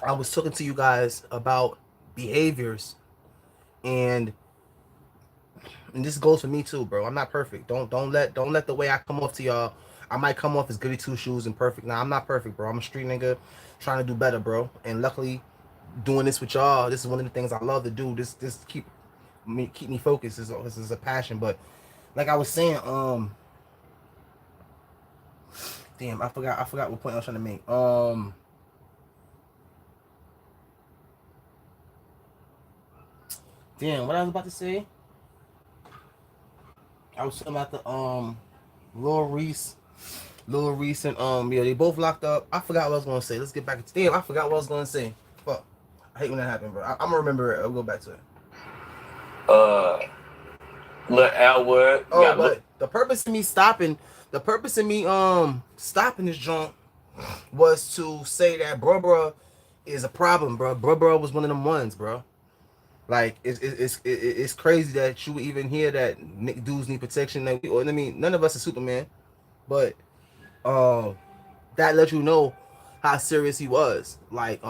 I was talking to you guys about behaviors, and this goes for me too, bro. I'm not perfect. Don't let the way I come off to y'all. I might come off as goody two shoes and perfect. Nah, I'm not perfect, bro. I'm a street nigga trying to do better, bro. And luckily, doing this with y'all, this is one of the things I love to do. This keep me focused. This is a passion. But like I was saying, damn, I forgot what point I was trying to make. Damn, what I was about to say? I was talking about the Lil Reese and yeah, they both locked up. I forgot what I was gonna say. Let's get back to damn. I forgot what I was gonna say. Fuck, I hate when that happens, bro. I'm gonna remember it. I'll go back to it. Lil Elwood. Oh, but the purpose of me stopping this joint was to say that bro is a problem, bro. Bro was one of them ones, bro. Like, it's crazy that you would even hear that dudes need protection. I mean, none of us are Superman, but that lets you know how serious he was. Like,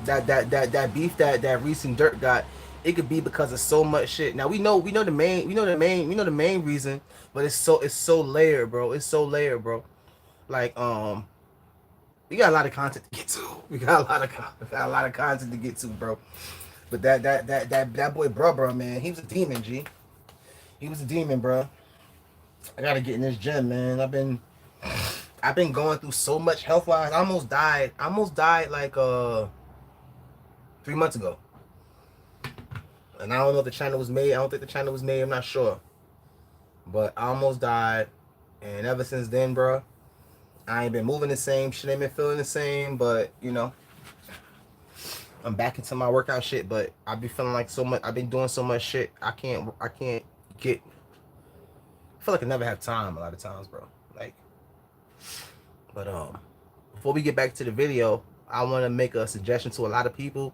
that beef that Reese and Dirk got, it could be because of so much shit. Now we know the main reason, but it's so layered, bro. It's so layered, bro. Like, we got a lot of content to get to. We got a lot of content to get to, bro. But that boy, bro, man, he was a demon, G. He was a demon, bro. I gotta get in this gym, man. I've been going through so much health wise. I almost died like 3 months ago. And I don't know if the channel was made. I don't think the channel was made. I'm not sure. But I almost died, and ever since then, bro, I ain't been moving the same. Shit ain't been feeling the same, but, you know, I'm back into my workout shit, but I be feeling like so much. I've been doing so much shit. I can't get. I feel like I never have time a lot of times, bro. Like, but before we get back to the video, I want to make a suggestion to a lot of people.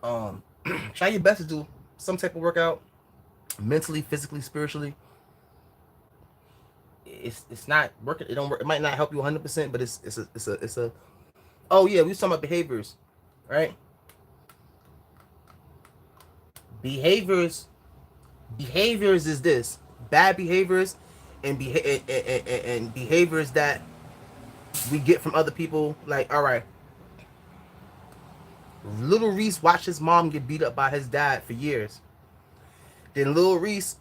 Try your best to do some type of workout, mentally, physically, spiritually. It's not working. It don't work. It might not help you 100%, but it's a. Oh yeah, we was talking about behaviors, right? Behaviors behaviors is this bad behaviors and behaviors that we get from other people. Like, all right, little Reese watched his mom get beat up by his dad for years. Then little Reese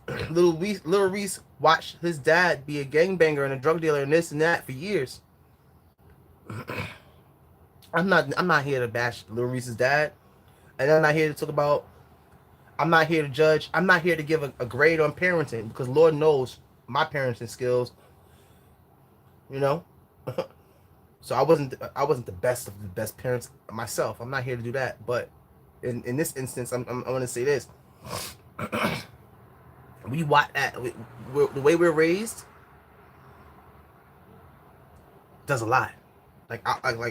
watched his dad be a gangbanger and a drug dealer and this and that for years. I'm not here to bash little Reese's dad, and I'm not here to talk about. I'm not here to judge. I'm not here to give a grade on parenting, because Lord knows my parenting skills. You know, so I wasn't the best of the best parents myself. I'm not here to do that. But in this instance, I'm going to say this: we watch the way we're raised does a lot. Like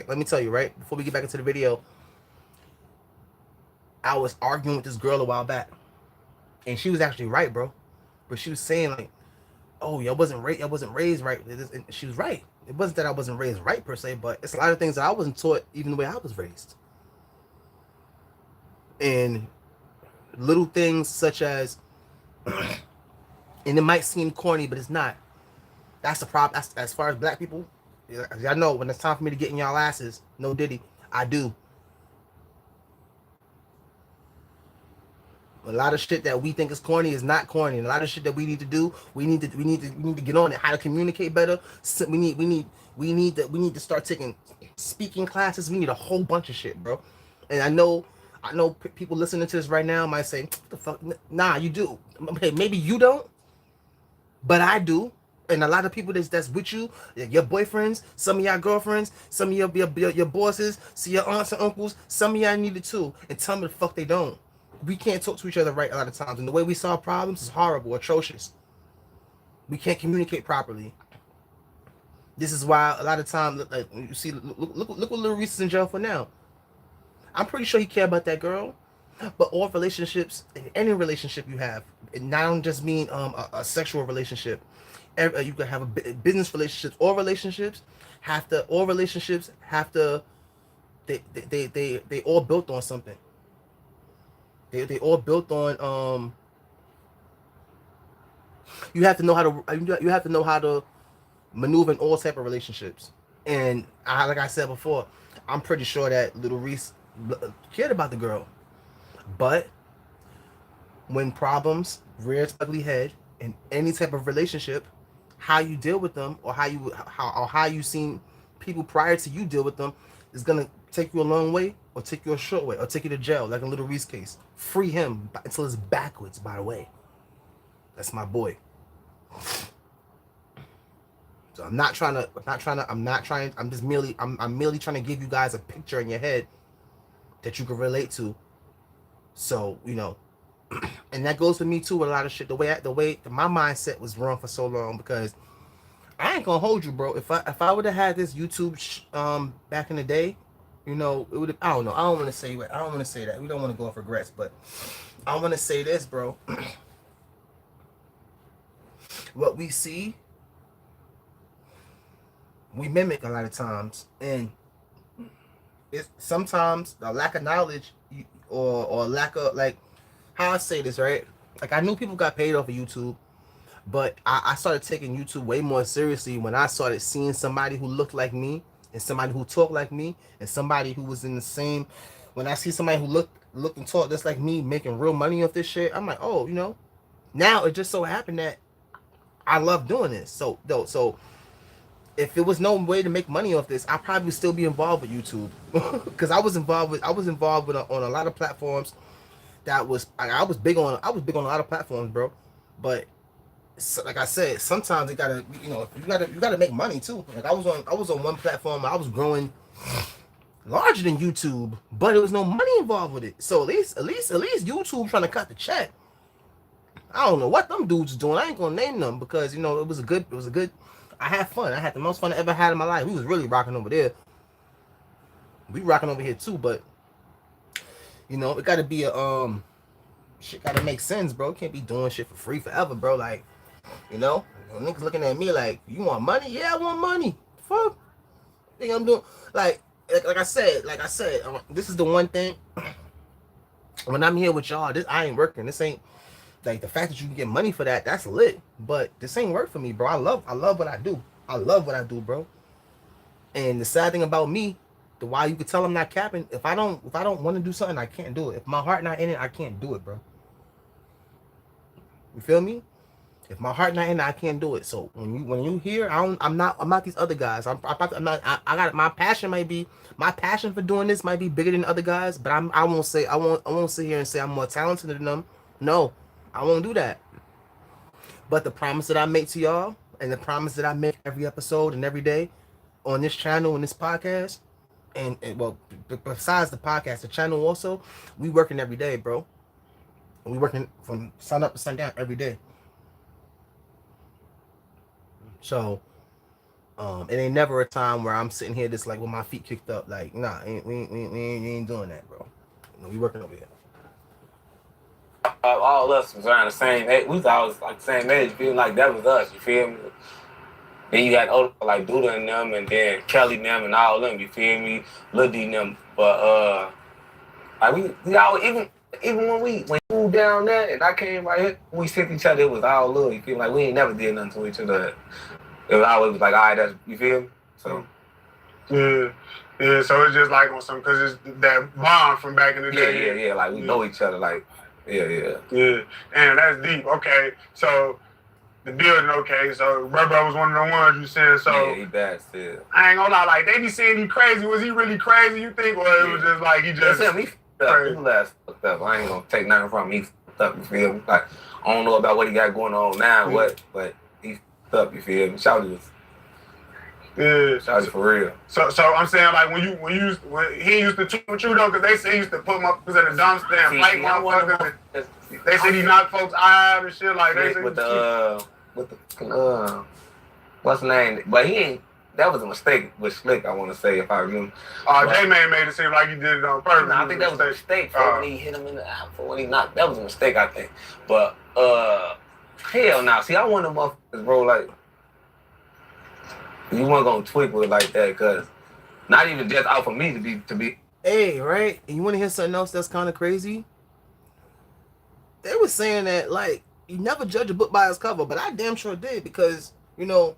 let me tell you, right before we get back into the video, I was arguing with this girl a while back, and she was actually right, bro. But she was saying like, "Oh, I wasn't raised right." And she was right. It wasn't that I wasn't raised right per se, but it's a lot of things that I wasn't taught even the way I was raised. And little things such as, and it might seem corny, but it's not. That's the problem. That's, as far as black people, y'all know when it's time for me to get in y'all asses, no diddy, I do. A lot of shit that we think is corny is not corny. And a lot of shit that we need to do, we need to get on it. How to communicate better. So we need to start taking speaking classes. We need a whole bunch of shit, bro. And I know people listening to this right now might say, "What the fuck?" Nah, you do. Okay, maybe you don't, but I do. And a lot of people that's with you, your boyfriends, some of y'all girlfriends, some of your bosses, see your aunts and uncles, some of y'all need it too. And tell me the fuck they don't. We can't talk to each other right a lot of times, and the way we solve problems is horrible, atrocious. We can't communicate properly. This is why a lot of times, like you see, look what Lil Reese is in jail for now. I'm pretty sure he cared about that girl, but all relationships, any relationship you have, it not just mean a sexual relationship. You can have a business relationships. All relationships have to. They all built on something. They all built on you have to know how to maneuver in all type of relationships. And like I said before, I'm pretty sure that little Reese cared about the girl, but when problems rear its ugly head in any type of relationship, how you deal with them, or how you seen people prior to you deal with them, is gonna take you a long way or take you a short way or take you to jail, like in Little Reese case. Free him until it's backwards, by the way. That's my boy. So I'm merely trying to give you guys a picture in your head that you can relate to. So, you know, and that goes for me too with a lot of shit. The way my mindset was wrong for so long, because I ain't gonna hold you, bro. If I would have had this YouTube back in the day, you know, it would have. I don't know. I don't want to say that. We don't want to go off regrets, but I want to say this, bro. What we see, we mimic a lot of times, and it's sometimes a lack of knowledge or lack of, like, how I say this, right? Like, I knew people got paid off of YouTube, but I started taking YouTube way more seriously when I started seeing somebody who looked like me, and somebody who talked like me, and somebody who was in the same. When I see somebody who looked and talked just like me making real money off this shit, I'm like, oh, you know. Now it just so happened that I love doing this. So if it was no way to make money off this, I'd probably still be involved with YouTube, because I was involved with on a lot of platforms. I was big on a lot of platforms, bro. But like I said, sometimes you gotta make money too. Like I was on one platform, I was growing larger than YouTube, but there was no money involved with it. So at least YouTube trying to cut the check. I don't know what them dudes doing. I ain't gonna name them, because you know it was a good. I had fun. I had the most fun I ever had in my life. We was really rocking over there. We rocking over here too, but you know, it gotta be a shit gotta make sense, bro. Can't be doing shit for free forever, bro. Like, you know, niggas looking at me like, you want money? Yeah, I want money. Fuck. Think I'm doing like I said, this is the one thing. When I'm here with y'all, this I ain't working. This ain't like the fact that you can get money for that. That's lit. But this ain't work for me, bro. I love what I do. I love what I do, bro. And the sad thing about me, the why you could tell I'm not capping. If I don't want to do something, I can't do it. If my heart not in it, I can't do it, bro. You feel me? If my heart not in it, I can't do it. So when you hear, I'm not these other guys. I got my passion my passion for doing this might be bigger than other guys, but I won't sit here and say I'm more talented than them. No, I won't do that. But the promise that I make to y'all and the promise that I make every episode and every day on this channel and this podcast, and well, besides the podcast, the channel also, we working every day, bro. We working from sun up to sundown every day. So, it ain't never a time where I'm sitting here just like with my feet kicked up. Like, nah, we ain't doing that, bro. We working over here. All us was around the same age. We was always like the same age, feeling like that was us. You feel me? Then you got older like Duda and them, and then Kelly and them, and all them. You feel me? Lil D and them. But like we all even when we moved down there and I came right here, we seen each other. It was all love. You feel me? Like we ain't never did nothing to each other. It was always like, all right, that's, you feel me? So yeah. So it's just like on some, cause it's that bond from back in the day. Yeah. Like we know each other. Like yeah. And that's deep. Okay, so the building. Okay, so Bro was one of the ones you said. So yeah, he bad still. I ain't gonna lie. Like they be saying he crazy. Was he really crazy? You think, or it was just like he just? That's him. He fucked up. His last fucked up. I ain't gonna take nothing from him. He fucked up. You feel me? Like I don't know about what he got going on now, but he fucked up. You feel me? Shouty was. Yeah, Shouty for real. So I'm saying like when he used to tweet with you though, cause they say he used to put motherfuckers in the dumpster and fight motherfuckers. They said he knocked folks out and shit like they said with the what's the name? But he ain't. That was a mistake with Slick. I want to say if I remember. J-Man made it seem like he did it on purpose. No, I think that was a mistake for when he hit him in the for when he knocked. That was a mistake, I think. But hell no. See, I want them motherfuckers, bro. Like you weren't gonna tweak with it like that, cause not even just out for me to be. Hey, right? And you want to hear something else that's kind of crazy? They were saying that like you never judge a book by its cover, but I damn sure did because you know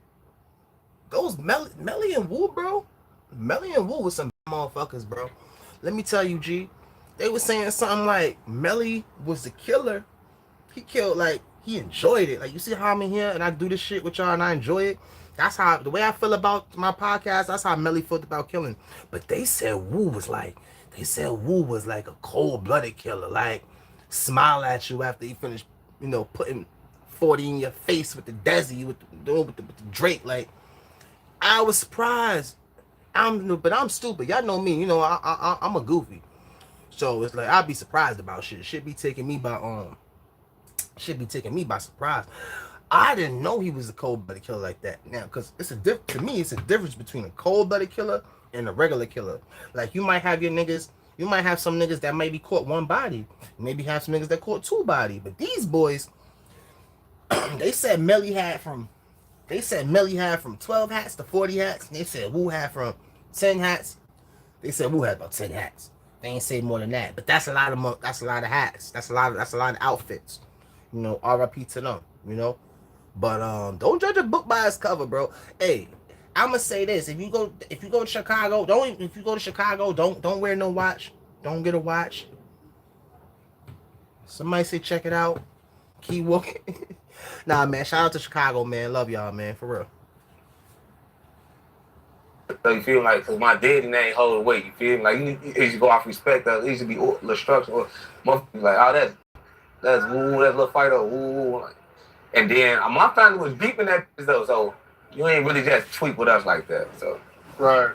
those Melly and Woo, bro. Melly and Woo was some motherfuckers, bro. Let me tell you, G. They were saying something like Melly was the killer. He killed like he enjoyed it. Like you see how I'm in here and I do this shit with y'all and I enjoy it. That's how the way I feel about my podcast. That's how Melly felt about killing. But they said Woo was like a cold-blooded killer. Like smile at you after he finished, you know, putting 40 in your face with the Desi, with the Drake. Like I was surprised. But I'm stupid. Y'all know me. You know I'm a goofy. So it's like I'd be surprised about shit. Shit be taking me by surprise. I didn't know he was a cold-blooded killer like that. Now, because to me, it's a difference between a cold-blooded killer and a regular killer. Like, you might have some niggas that maybe caught one body. Maybe have some niggas that caught two body. But these boys, they said Melly had from 12 hats to 40 hats. And they said Woo had from 10 hats. They said Woo had about 10 hats. They ain't say more than that. But that's a lot of hats. That's a lot of outfits. You know, RIP to them, you know. But don't judge a book by its cover, bro. Hey, I'ma say this: if you go to Chicago, don't wear no watch. Don't get a watch. Somebody say check it out. Keep walking. Nah, man. Shout out to Chicago, man. Love y'all, man. For real. So you feel like, cause my daddy name hold weight. You feel me? Like you should go off respect. It used to be the structure or like, oh that's Woo, that little fighter, Woo. Like, and then my family was beeping that though, so you ain't really just tweet with us like that. So right.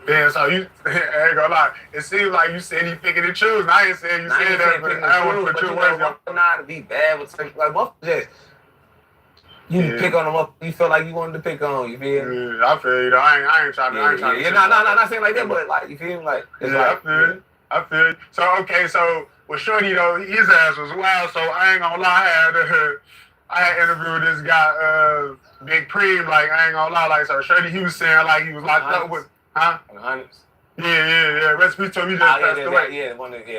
Yeah, so you I ain't gonna lie. It seems like you said he picking and choosing. I ain't saying you said that, but I don't want to put your words up. Not to be bad with like just You pick on them up. You feel like you wanted to pick on. You feel me? Yeah, I feel you. Though. I ain't trying to. Yeah, not saying like that, but like you feel me? Like it's like, I feel you. So okay, so with Shorty though, his ass was wild. So I ain't gonna lie, I had interviewed this guy, Big Preem. Like I ain't gonna lie, like so Shorty, he was saying like he was locked up with, huh? Yeah. Recipe told me just passed away.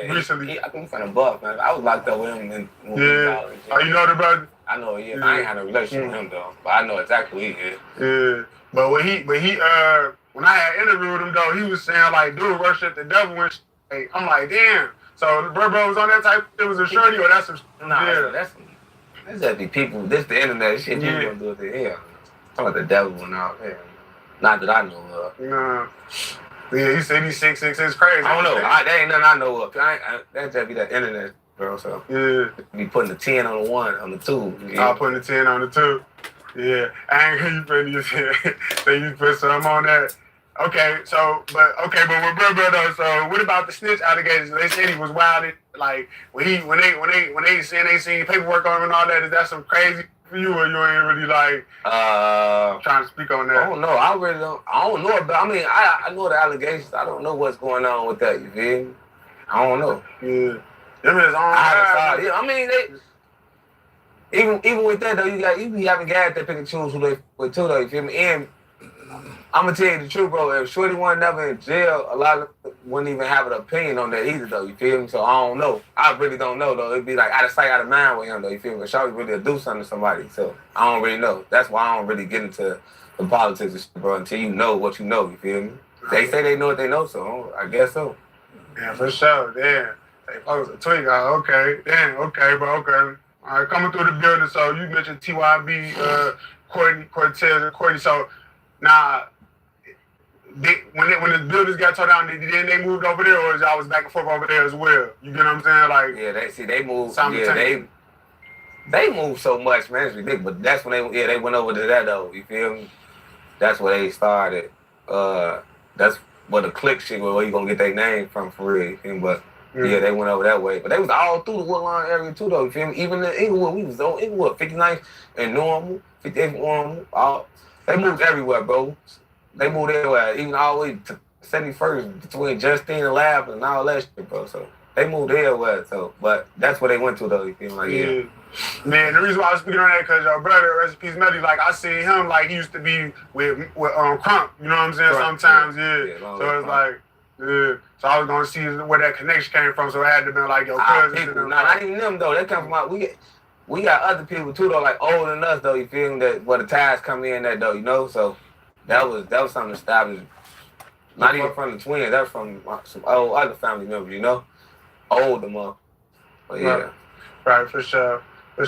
Recently. I think he's kind of buff, man. I was locked up with him when we was college. Oh, you know the brother? I know he is. I ain't had a relationship with him though, but I know exactly who he is. Yeah, but when I had interviewed him though, he was saying like, dude, worship the devil and shit. I'm like, damn. So bro was on that type. It was a Shorty or that's some. Nah, that's just the people. This the internet shit. You gonna do it to him? Talking about the devil and all that. Not that I know of. Nah. Yeah, he said he's 666 crazy. I don't know. That ain't nothing I know of. That just be that internet, bro. So be putting the 10 on the 1 on the 2. Yeah. I'm putting the 10 on the 2. Yeah, I ain't hear you putting your 10. So you put something on that. Okay, but with bro though. So what about the snitch allegations? They said he was wild. Like when they saying they seen paperwork on him and all that. Is that some crazy for you, or you ain't really like trying to speak on that? I don't know. I really don't. I don't know about. I mean, I know the allegations. I don't know what's going on with that. You feel me? I don't know. Yeah. I mean, even with that though, you be having guys that pick and choose who they with too though. You feel me? And I'm gonna tell you the truth, bro. If Shorty wasn't never in jail, a lot of wouldn't even have an opinion on that either, though. You feel me? So I don't know. I really don't know, though. It'd be like out of sight, out of mind with him, though. You feel me? But Shorty really do something to somebody, so I don't really know. That's why I don't really get into the politics and shit, bro. Until you know what you know. You feel me? They say they know what they know, so I guess so. Yeah, for sure. Damn. They post a tweet. Okay. Damn. Okay, bro. Okay. All right, coming through the building. So you mentioned TYB, Cortez, and Courtney. So now. When the buildings got torn down, then they moved over there, or y'all was back and forth over there as well? You get what I'm saying? Like they moved. Yeah, they moved so much, man. It's ridiculous. But that's when they went over to that though. You feel me? That's where they started. That's where the click shit where you gonna get their name from for real. You feel me? But yeah, they went over that way. But they was all through the Woodlawn area too though. You feel me? Even in Inglewood, we was on Inglewood, 59th and Normal, 58th Normal. They moved everywhere, bro. They moved everywhere, even all the way to 71st between Justine and Lab and all that shit, bro. So they moved everywhere. So, but that's where they went to though. You feel like Man, the reason why I was speaking on that because your brother, rest in peace, Melly, like I seen him like he used to be with Crump. You know what I'm saying? Crump, sometimes, so it's like, So I was gonna see where that connection came from. So it had to be like your cousin. Not even them though. They come from we got other people too though, like older than us though. You feel me? That where the ties come in that though. You know, so. That was something established. Not even from the twins. That was from some old other family members, you know? Older mother. But yeah. Right, for sure. All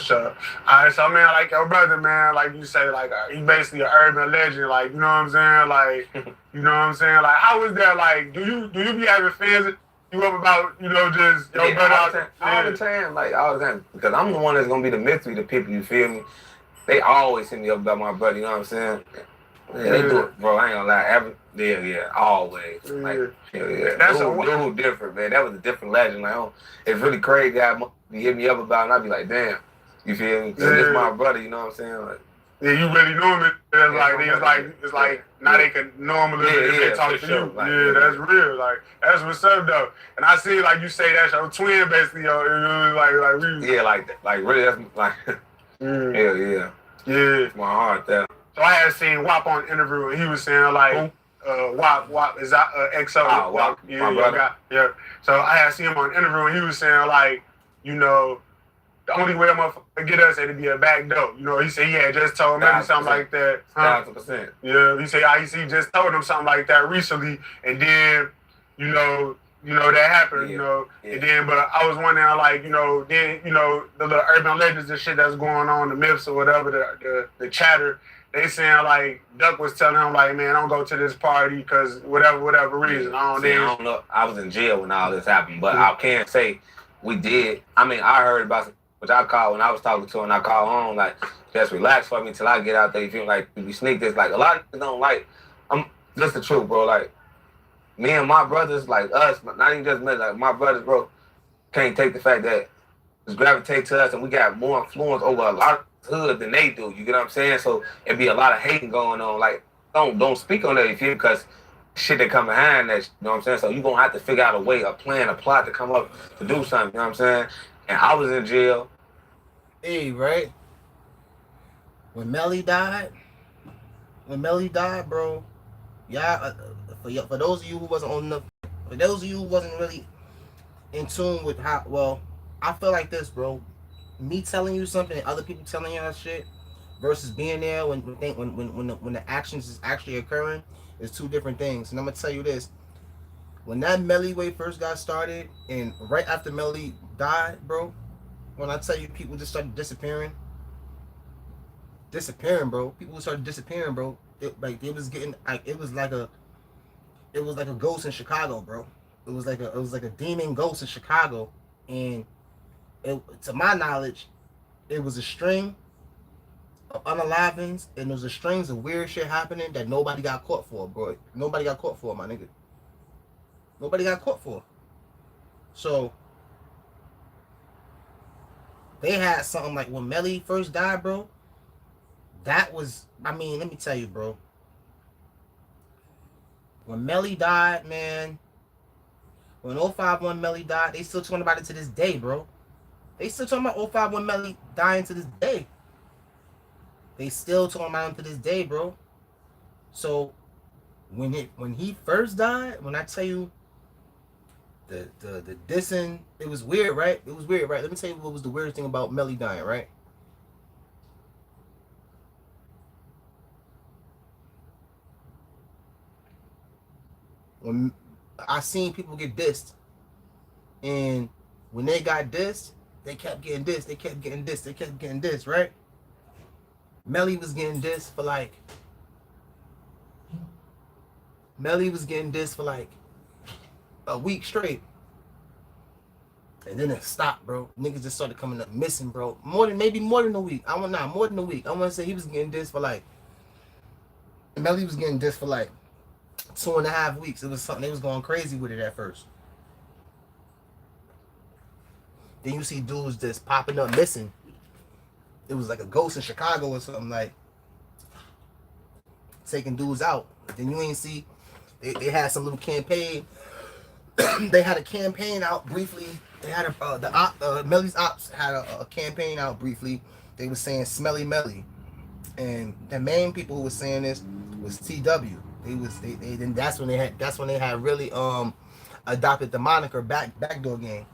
right, so man, like your brother, man, like you say, like he basically an urban legend, like you know what I'm saying, like you know what I'm saying, like how is that, like do you be having fans that you up about, you know, just your brother all the time, because I'm the one that's gonna be the mystery to people. You feel me? They always hit me up about my brother. You know what I'm saying? Yeah, they do it, bro. I ain't gonna lie. Always. Like, That's dude different, man. That was a different legend. Like, it's really crazy. He hit me up about it, and I'd be like, damn. You feel me? So this my brother. You know what I'm saying? Like, yeah, you really know him. It's like now they can normally they talk to you. Like, that's real. Like that's what's up though. And I see like you say that's your twin basically. Like really that's like yeah. It's my heart there. So I had seen WAP on an interview, and he was saying like, WAP is XO. WAP, my brother. Yeah. So I had seen him on an interview, and he was saying like, you know, the only way I'm gonna get us is to be a back door. You know, he said he had just told me something like that. 1,000%. Yeah. He said he just told him something like that recently, and then, you know that happened. You know, and then but I was wondering like, then the little urban legends and shit that's going on, the myths or whatever, the chatter. They saying like Duck was telling him like, man, don't go to this party because whatever reason. I don't know. I was in jail when all this happened, but I can't say we did. I mean, I heard about which I called when I was talking to him. And I called home like, just relax for me till I get out there. You feel like we sneak this. Like a lot of people don't like. That's the truth, bro. Like me and my brothers, like us, not even just me, like my brothers, bro, can't take the fact that just gravitate to us and we got more influence over a lot of hood than they do. You get what I'm saying? So it'd be a lot of hating going on. Like, don't speak on that, you feel? Because shit that come behind that, you know what I'm saying? So you gonna have to figure out a way, a plan, a plot to come up to do something, you know what I'm saying? And I was in jail. Hey, right? When Melly died, bro, yeah, for those of you who wasn't on enough, for those of you who wasn't really in tune with how, well, I feel like this, bro. Me telling you something and other people telling you that shit versus being there when the actions is actually occurring is two different things. And I'm gonna tell you this: when that Melly way first got started, and right after Melly died, bro, when I tell you people just started disappearing, bro. People started disappearing, bro. It was getting like it was like a ghost in Chicago, bro. It was like a demon ghost in Chicago, and to my knowledge, it was a string of unalivings, and there was a strings of weird shit happening that nobody got caught for, bro. Nobody got caught for, my nigga. Nobody got caught for. So they had something like when Melly first died, bro. That was, I mean, let me tell you, bro. When Melly died, man, when 051 Melly died, they still talking about it to this day, bro. They still talking about 051 Melly dying to this day. They still talking about him to this day, bro. So when he first died, when I tell you the dissing, it was weird, right? It was weird, right? Let me tell you what was the weirdest thing about Melly dying, right? When I seen people get dissed, and when they got dissed, they kept getting dissed, they kept getting dissed, they kept getting dissed, right? Melly was getting dissed for like a week straight. And then it stopped, bro. Niggas just started coming up missing, bro. More than a week. More than a week. I want to say he was getting dissed for like, Melly was getting dissed for like 2.5 weeks. It was something, they was going crazy with it at first. Then you see dudes just popping up missing. It was like a ghost in Chicago or something, like taking dudes out. Then you ain't see, they had some little campaign. They had a campaign out briefly. They had Melly's Ops had a campaign out briefly. They were saying Smelly Melly, and the main people who were saying this was TW. Then that's when they had really adopted the moniker Backdoor Gang.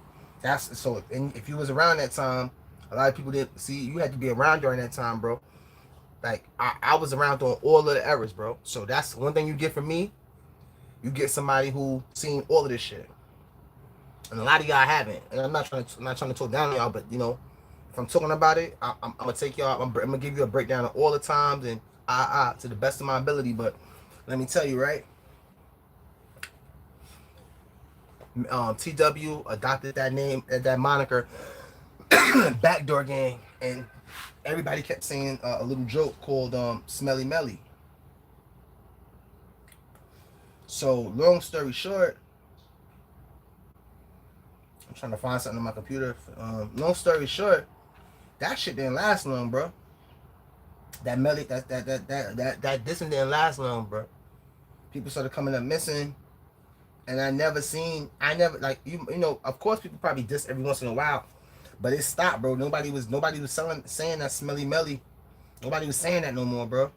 That's so. And if you was around that time, a lot of people didn't see. You had to be around during that time, bro. Like I was around during all of the eras, bro. So that's one thing you get from me. You get somebody who seen all of this shit, and a lot of y'all haven't. And I'm not trying to talk down on y'all, but you know, if I'm talking about it, I'm gonna take y'all. I'm gonna give you a breakdown of all the times and to the best of my ability. But let me tell you, right? TW adopted that name, that moniker, Backdoor Gang, and everybody kept saying a little joke called Smelly Melly. So long story short, I'm trying to find something on my computer. Long story short, that shit didn't last long, bro. That Melly, that dissing didn't last long, bro. People started coming up missing, and I never like you know. Of course, people probably diss every once in a while, but it stopped, bro. Nobody was saying that Smelly Melly. Nobody was saying that no more, bro.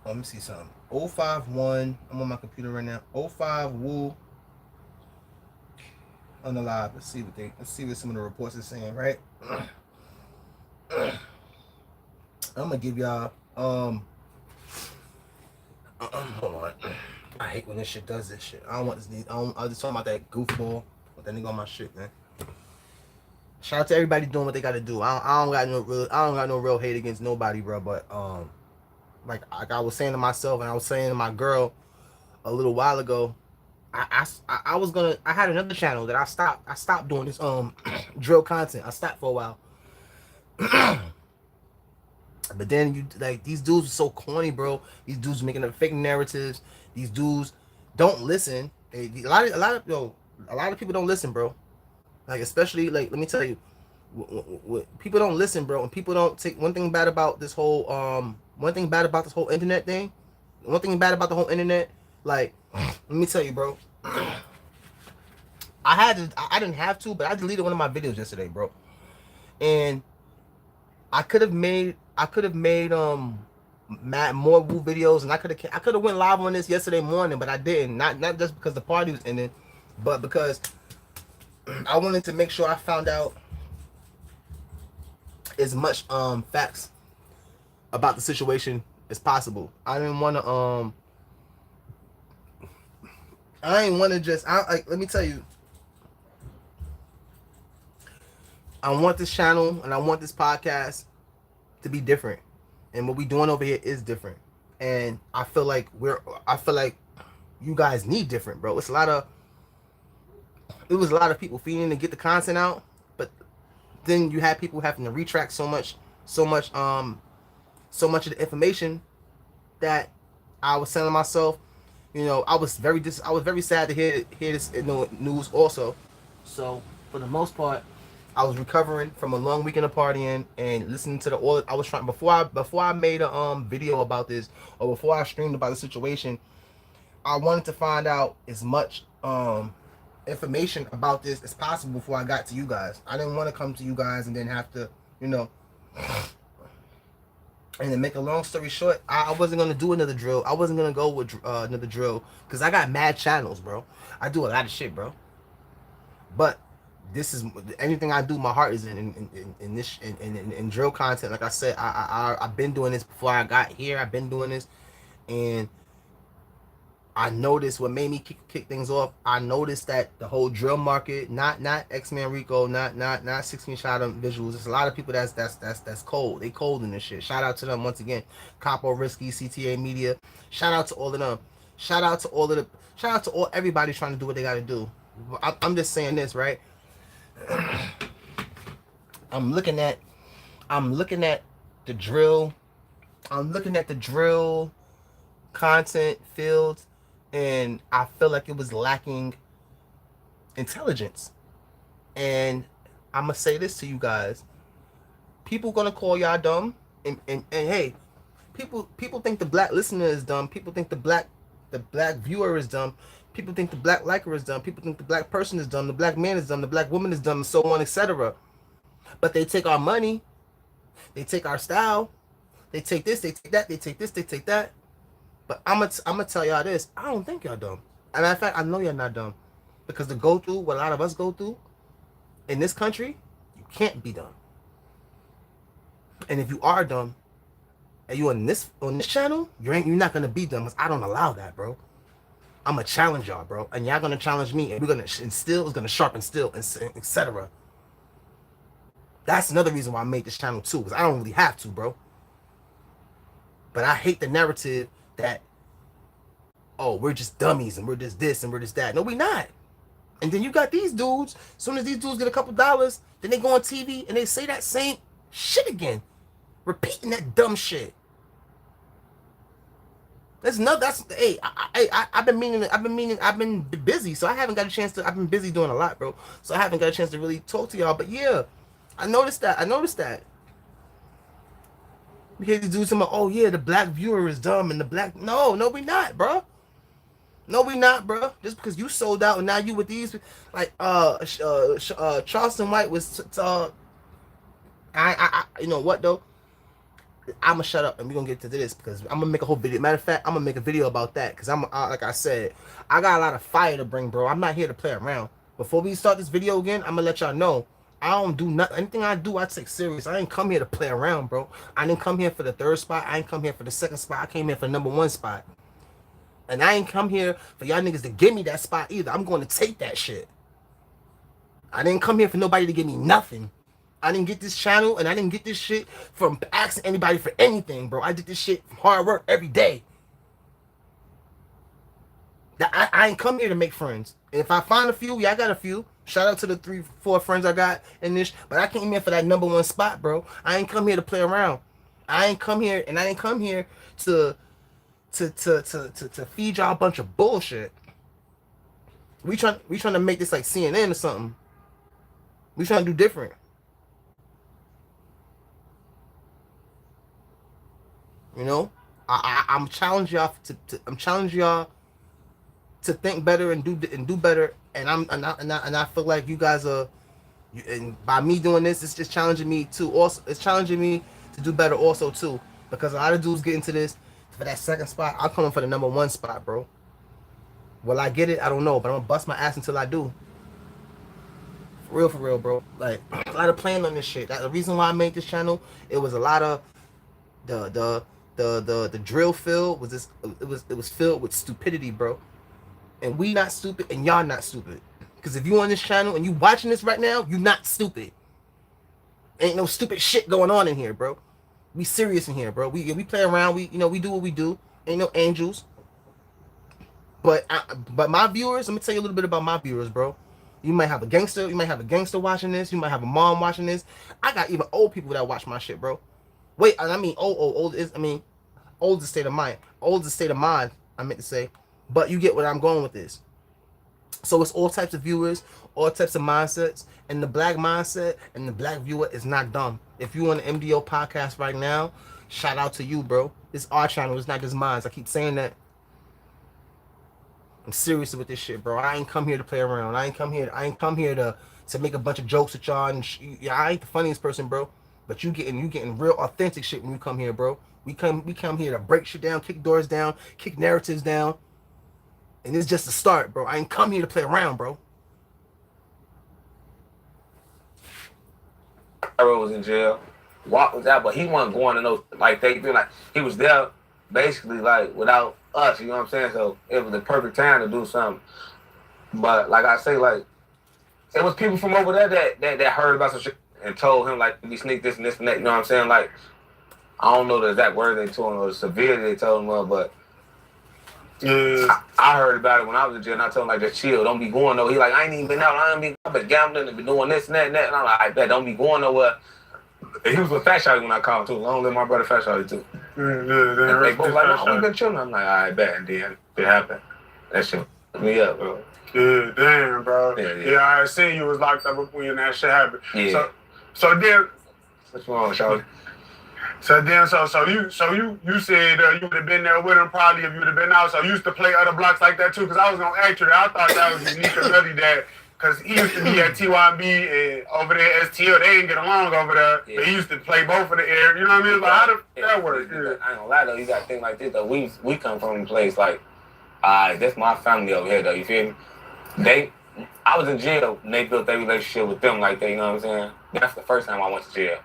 Let me see something. 051. I'm on my computer right now. 05 Woo on the live. Let's see what some of the reports are saying, right? I'm gonna give y'all hold on. I hate when this shit does this shit. I don't want this. I was just talking about that goofball. But that nigga on my shit, man. Shout out to everybody doing what they gotta do. I don't got no real hate against nobody, bro. But like I was saying to myself and I was saying to my girl a little while ago, I had another channel that I stopped doing this drill content. I stopped for a while. But then you like these dudes are so corny, bro. These dudes making up fake narratives. These dudes don't listen. A lot of people don't listen, bro. Like, especially, like, let me tell you, people don't listen, bro, and people don't take one thing bad about this whole internet thing. One thing bad about the whole internet, like, let me tell you, bro. I didn't have to, but I deleted one of my videos yesterday, bro. And I could have made more Woo videos, and I could have went live on this yesterday morning, but I didn't. Not just because the party was ending, but because I wanted to make sure I found out as much facts about the situation as possible. I didn't want to I ain't want to just like, let me tell you, I want this channel and I want this podcast to be different, and what we doing over here is different. And I feel like you guys need different, bro. It was a lot of people feeding to get the content out, but then you had people having to retract so much of the information that I was telling myself, I was very sad to hear this in the news also. So for the most part, I was recovering from a long weekend of partying and listening to I was trying before I made a video about this, or before I streamed about the situation. I wanted to find out as much information about this as possible before I got to you guys. I didn't want to come to you guys and then have to, and to make a long story short, I wasn't gonna do another drill. I wasn't gonna go with another drill because I got mad channels, bro. I do a lot of shit, bro. But this is anything I do. My heart is in this in drill content. Like I said, I've been doing this before I got here. I've been doing this, and I noticed what made me kick things off. I noticed that the whole drill market, not X-Man Rico, not 16 shot visuals. There's a lot of people that's cold. They cold in this shit. Shout out to them once again. Capo Risky, CTA Media. Shout out to all of them. Shout out to all everybody trying to do what they got to do. I'm just saying this, right? I'm looking at the drill. I'm looking at the drill content fields, and I feel like it was lacking intelligence. And I'm gonna say this to you guys: people gonna call y'all dumb, and hey, people think the black listener is dumb. People think the black viewer is dumb. People think the black liker is dumb. People think the black person is dumb. The black man is dumb. The black woman is dumb, and so on, etc. But they take our money, they take our style, they take this, they take that, they take this, they take that. But I'm gonna tell y'all this: I don't think y'all dumb. As a matter of fact, I know you're not dumb, because to go through what a lot of us go through in this country, you can't be dumb. And if you are dumb, and you on this channel, you're not gonna be dumb, because I don't allow that, bro. I'm gonna challenge y'all, bro, and y'all gonna challenge me, and we're gonna instill is gonna sharpen still, etc. That's another reason why I made this channel too, because I don't really have to, bro. But I hate the narrative that, oh, we're just dummies and we're just this and we're just that. No, we not. And then you got these dudes. As soon as these dudes get a couple dollars, then they go on TV and they say that same shit again, repeating that dumb shit. Hey, I've been busy, so I haven't got a chance to. I've been busy doing a lot, bro. So I haven't got a chance to really talk to y'all. But yeah, I noticed that. Because these dudes saying, oh yeah, the black viewer is dumb, and the black no, we not, bro. No, we not, bro. Just because you sold out and now you with these, like Charleston White was. You know what though? I'm gonna shut up and we're gonna get to this, because I'm gonna make a whole video. Matter of fact, I'm gonna make a video about that, because like I said, I got a lot of fire to bring, bro. I'm not here to play around. Before we start this video again, I'm gonna let y'all know I don't do nothing. Anything I do, I take serious. I ain't come here to play around, bro. I didn't come here for the third spot. I ain't come here for the second spot. I came here for the #1 spot. And I ain't come here for y'all niggas to give me that spot either. I'm going to take that shit. I didn't come here for nobody to give me nothing. I didn't get this channel, and I didn't get this shit from asking anybody for anything, bro. I did this shit from hard work every day. I ain't come here to make friends. And if I find a few, yeah, I got a few. Shout out to the 3-4 friends I got in this. But I came here for that #1 spot, bro. I ain't come here to play around. I ain't come here to feed y'all a bunch of bullshit. We trying to make this like CNN or something. We trying to do different. You know, I'm challenging y'all I'm challenging y'all to think better and do better. And I feel like you guys are, and by me doing this, it's just challenging me too. Also, it's challenging me to do better also too, because a lot of dudes get into this for that second spot. I'm coming for the number one spot, bro. Will I get it? I don't know, but I'm gonna bust my ass until I do. For real, bro. Like a lot of planning on this shit. The reason why I made this channel, it was a lot of the the the drill field was this. It was filled with stupidity, bro. And we not stupid, and y'all not stupid. Because if you on this channel and you watching this right now, you not stupid. Ain't no stupid shit going on in here, bro. We serious in here, bro. We play around. We do what we do. Ain't no angels. But my viewers, let me tell you a little bit about my viewers, bro. You might have a gangster. You might have a gangster watching this. You might have a mom watching this. I got even old people that watch my shit, bro. Wait, I mean old is old is state of mind. Old is state of mind. I meant to say, but you get what I'm going with this. So it's all types of viewers, all types of mindsets, and the black mindset and the black viewer is not dumb. If you on the MDO podcast right now, shout out to you, bro. It's our channel. It's not just mine. I keep saying that. I'm serious with this shit, bro. I ain't come here to play around. I ain't come here to make a bunch of jokes with y'all. And yeah, I ain't the funniest person, bro. But you getting real authentic shit when you come here, bro. We come here to break shit down, kick doors down, kick narratives down. And it's just a start, bro. I ain't come here to play around, bro. Was in jail. Walk was out, but he wasn't going to no, like, they feel like he was there basically like without us, you know what I'm saying? So it was the perfect time to do something. But like I say, like, it was people from over there that heard about some shit and told him, like, we sneak this and this and that, you know what I'm saying? Like, I don't know the exact word they told him or the severity they told him of, but I heard about it when I was in jail, and I told him, like, just chill, don't be going nowhere. He like, I ain't even been out, I've been gambling and been doing this and that and that. And I'm like, I bet, don't be going nowhere. And he was with Fat Shotty when I called him too. Long live my brother Fat Shotty too. And they both like, no, we been chilling. I'm like, all right, bet. And then it happened. That shit fucked me up, bro. Yeah, damn, bro. Yeah, I seen you was locked up when that shit happened. Yeah. So then, what's wrong, Shotty? So you said you would have been there with him probably if you would have been out. So you used to play other blocks like that too, because I was gonna ask you that. I thought that was unique and really that, because he used to be at TYB and over there at STL. They didn't get along over there. Yeah. But he used to play both of the air. You know what I mean? Like, how did that work? Yeah. I ain't gonna lie though, you gotta think like this though. We come from a place like, that's my family over here though. You feel me? I was in jail and they built their relationship with them like that. You know what I'm saying? That's the first time I went to jail.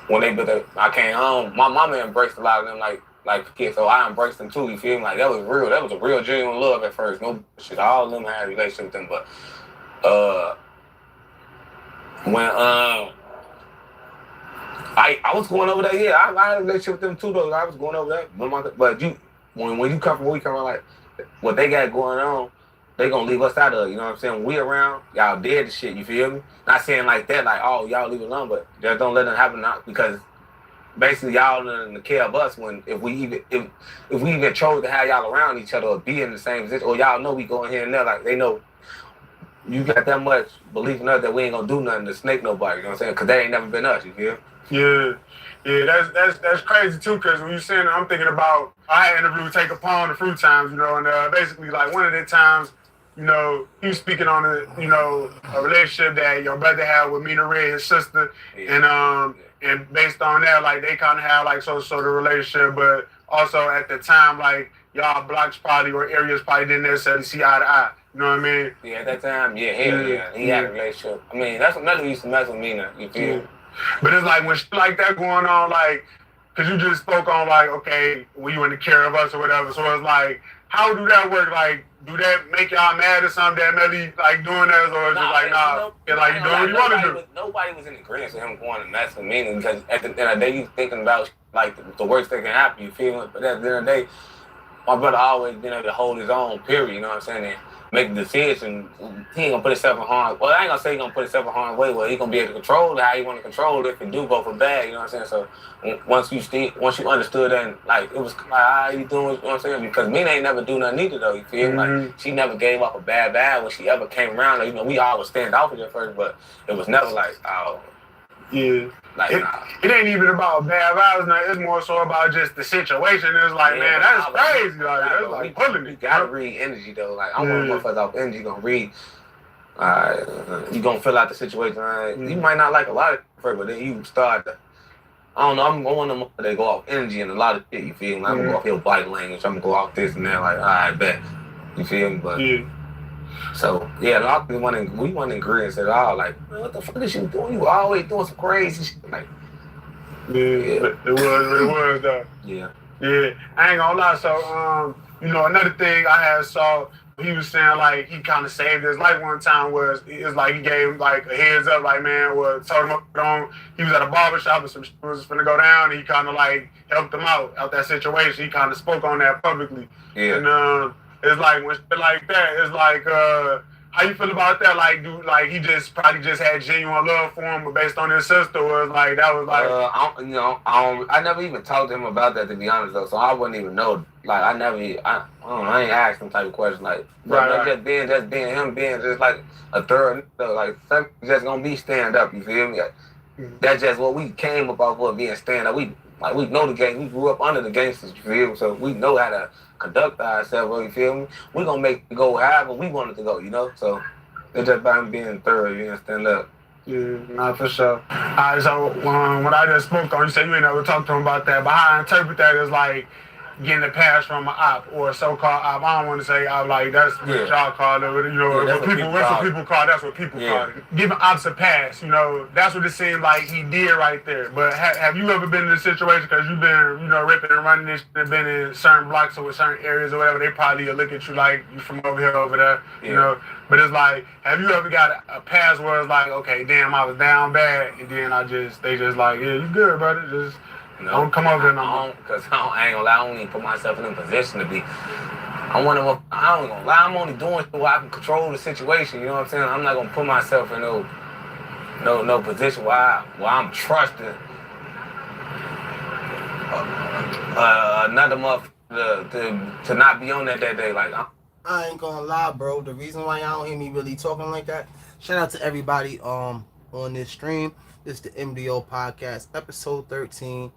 When they built it, I came home. My mama embraced a lot of them like kids, so I embraced them too. You feel me? Like that was real. That was a real genuine love at first. No shit. All of them had a relationship with them, but when I was going over there, yeah, I had a relationship with them too though. I was going over there, but when you come from where we come from, like what they got going on, they gonna leave us out of it, you know what I'm saying? When we around, y'all dead to shit, you feel me? Not saying like that, like, oh, y'all leave it alone, but just don't let it happen now, because basically y'all don't care of us when if we even chose to have y'all around each other or be in the same position, or y'all know we going here and there, like they know you got that much belief in us that we ain't gonna do nothing to snake nobody, you know what I'm saying? Because that ain't never been us, you feel? Yeah, that's crazy too, because when you saying that, I'm thinking about, I had interviewed Take a Pawn a few times, you know, and basically like one of the times, you know, he was speaking on a relationship that your brother had with Mina Red, his sister, and based on that, like they kind of had like sort of relationship, but also at the time, like y'all blocks probably or areas probably didn't necessarily see eye to eye. You know what I mean? Yeah, at that time, yeah, he had a relationship. I mean, that's what Melly used to mess with Mina. You feel? But it's like when shit like that going on, like, cause you just spoke on like, okay, when you in the care of us or whatever. So it's like, how do that work? Like, do that make y'all mad or something that Melly like doing that, or is it like, nah, it's like you doing what you want to do? Nobody was in agreement with him going to mess with Mina, because at the end of the day, you thinking about like the worst that can happen. You feel me? But at the end of the day, my brother always been able to hold his own. Period. You know what I'm saying? And make a decision, he ain't gonna put himself in harm. Well, I ain't gonna say he gonna put himself in harm's way. Well, he gonna be able to control it how he want to control it if it do go for bad. You know what I'm saying? So once you understood that, and, like it was like, how you doing? You know what I'm saying? Because Mina ain't never do nothing either though. You feel me? Like she never gave up a bad when she ever came around. Like, you know, we all would stand off at first, but it was never like, oh. Yeah. Like, it ain't even about bad vibes now. It's more so about just the situation. It's like, man, that's crazy. Like, that's like pulling it. You gotta read energy though. Like, I'm one of motherfuckers off energy. You gonna read. You gonna fill out the situation. You might not like a lot of it, but then you start to. I don't know. I'm one of them that go off energy and a lot of shit. You feel me? I'm gonna go off your body language. I'm gonna go off this and that. Like, all right, bet. You feel me? But so yeah, a lot of people we went in agreement at all. Like, man, what the fuck is you doing? You always doing some crazy shit. Like, yeah. It was though. Yeah. Yeah, I ain't gonna lie. So, you know, another thing I had saw, he was saying like he kind of saved his life one time. Was it was like he gave him like a heads up, like man, told him on. He was at a barbershop and some shit was finna go down. And he kind of like helped him out that situation. He kind of spoke on that publicly. Yeah. And it's like when shit like that, it's like how you feel about that? Like, he just probably just had genuine love for him, but based on his sister, was like that was like. I never even talked to him about that, to be honest though, so I wouldn't even know. Like, I ain't asked him type of question like, just being him being just like a third, like something just gonna be stand up. You feel me? Like, that's just what we came about for being stand up. We know the game. We grew up under the gangsters. You feel me? So we know how to conduct ourselves, you feel me? We're gonna make it go however we want it to go, you know? So it's just by him being thorough, you know, stand up. Yeah, not for sure. Alright, so when I just spoke on, you said you ain't never talked to him about that, but how I interpret that is like getting a pass from an op or a so-called op. I don't want to say op, like that's what y'all call it, you know, what people call that's what people call it. Giving ops a pass, you know, that's what it seemed like he did right there. But have you ever been in a situation, because you've been, you know, ripping and running this and been in certain blocks or certain areas or whatever, they probably look at you like you from over here, over there, you know. But it's like, have you ever got a pass where it's like, okay, damn, I was down bad, and then they just like, yeah, you good, brother, just don't come over here no more. Because I ain't gonna lie, I don't even put myself in a position to be. I ain't gonna lie, I'm only doing it where I can control the situation, you know what I'm saying? I'm not gonna put myself in no position where I'm trusting another motherfucker to not be on that day. Like, I ain't gonna lie, bro. The reason why y'all don't hear me really talking like that, shout out to everybody on this stream. This is the MDO podcast, episode 13.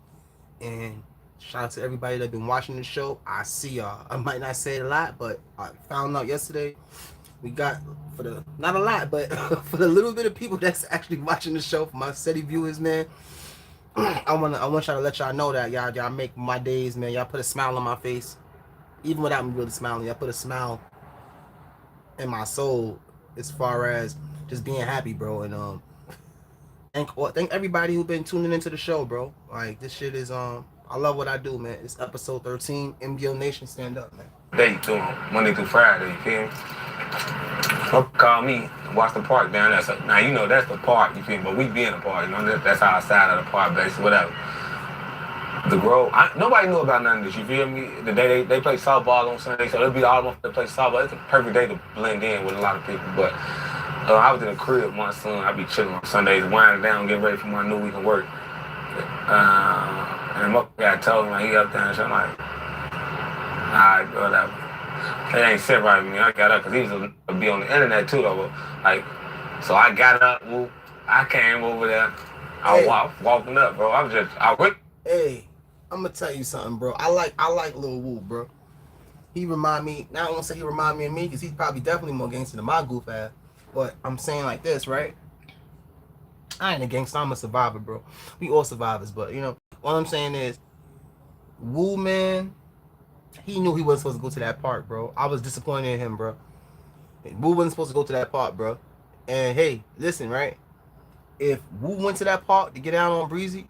And shout out to everybody that been watching the show. I see y'all. I might not say it a lot, but I found out yesterday we got, not a lot, but for the little bit of people that's actually watching the show, for my steady viewers, man, I want y'all to let y'all know that y'all make my days, man. Y'all put a smile on my face. Even without me really smiling, y'all put a smile in my soul as far as just being happy, bro. And thank everybody who been tuning into the show, bro. Like, this shit is I love what I do, man. It's episode 13. MDO Nation, stand up, man. Day two, Monday through Friday, you feel me? Call me, watch the park down there. So, now you know that's the park, you feel me? But we be in the park, you know, that's our side of the park, basically, whatever. The Grove, nobody knew about none of this, you feel me? The day they play softball on Sunday, so it'll be all of them that play softball. It's a perfect day to blend in with a lot of people, but I was in the crib with my son. I be chilling on Sundays, winding down, getting ready for my new week of work. And my guy told me, like, he up there and shit. I'm like, alright, whatever. It ain't sit right with me. I got up because he was to be on the internet too, though. Like, so I got up, I came over there. I walking up, bro. Hey, I'm gonna tell you something, bro. I like Lil Woo, bro. He remind me, now I won't say he remind me of me, because he's probably definitely more gangster than my goof ass. But I'm saying like this, right? I ain't a gangster, I'm a survivor, bro. We all survivors, but you know, what I'm saying is, Woo, man, he knew he wasn't supposed to go to that park, bro. I was disappointed in him, bro. Woo wasn't supposed to go to that park, bro. And hey, listen, right? If Woo went to that park to get out on Breezy,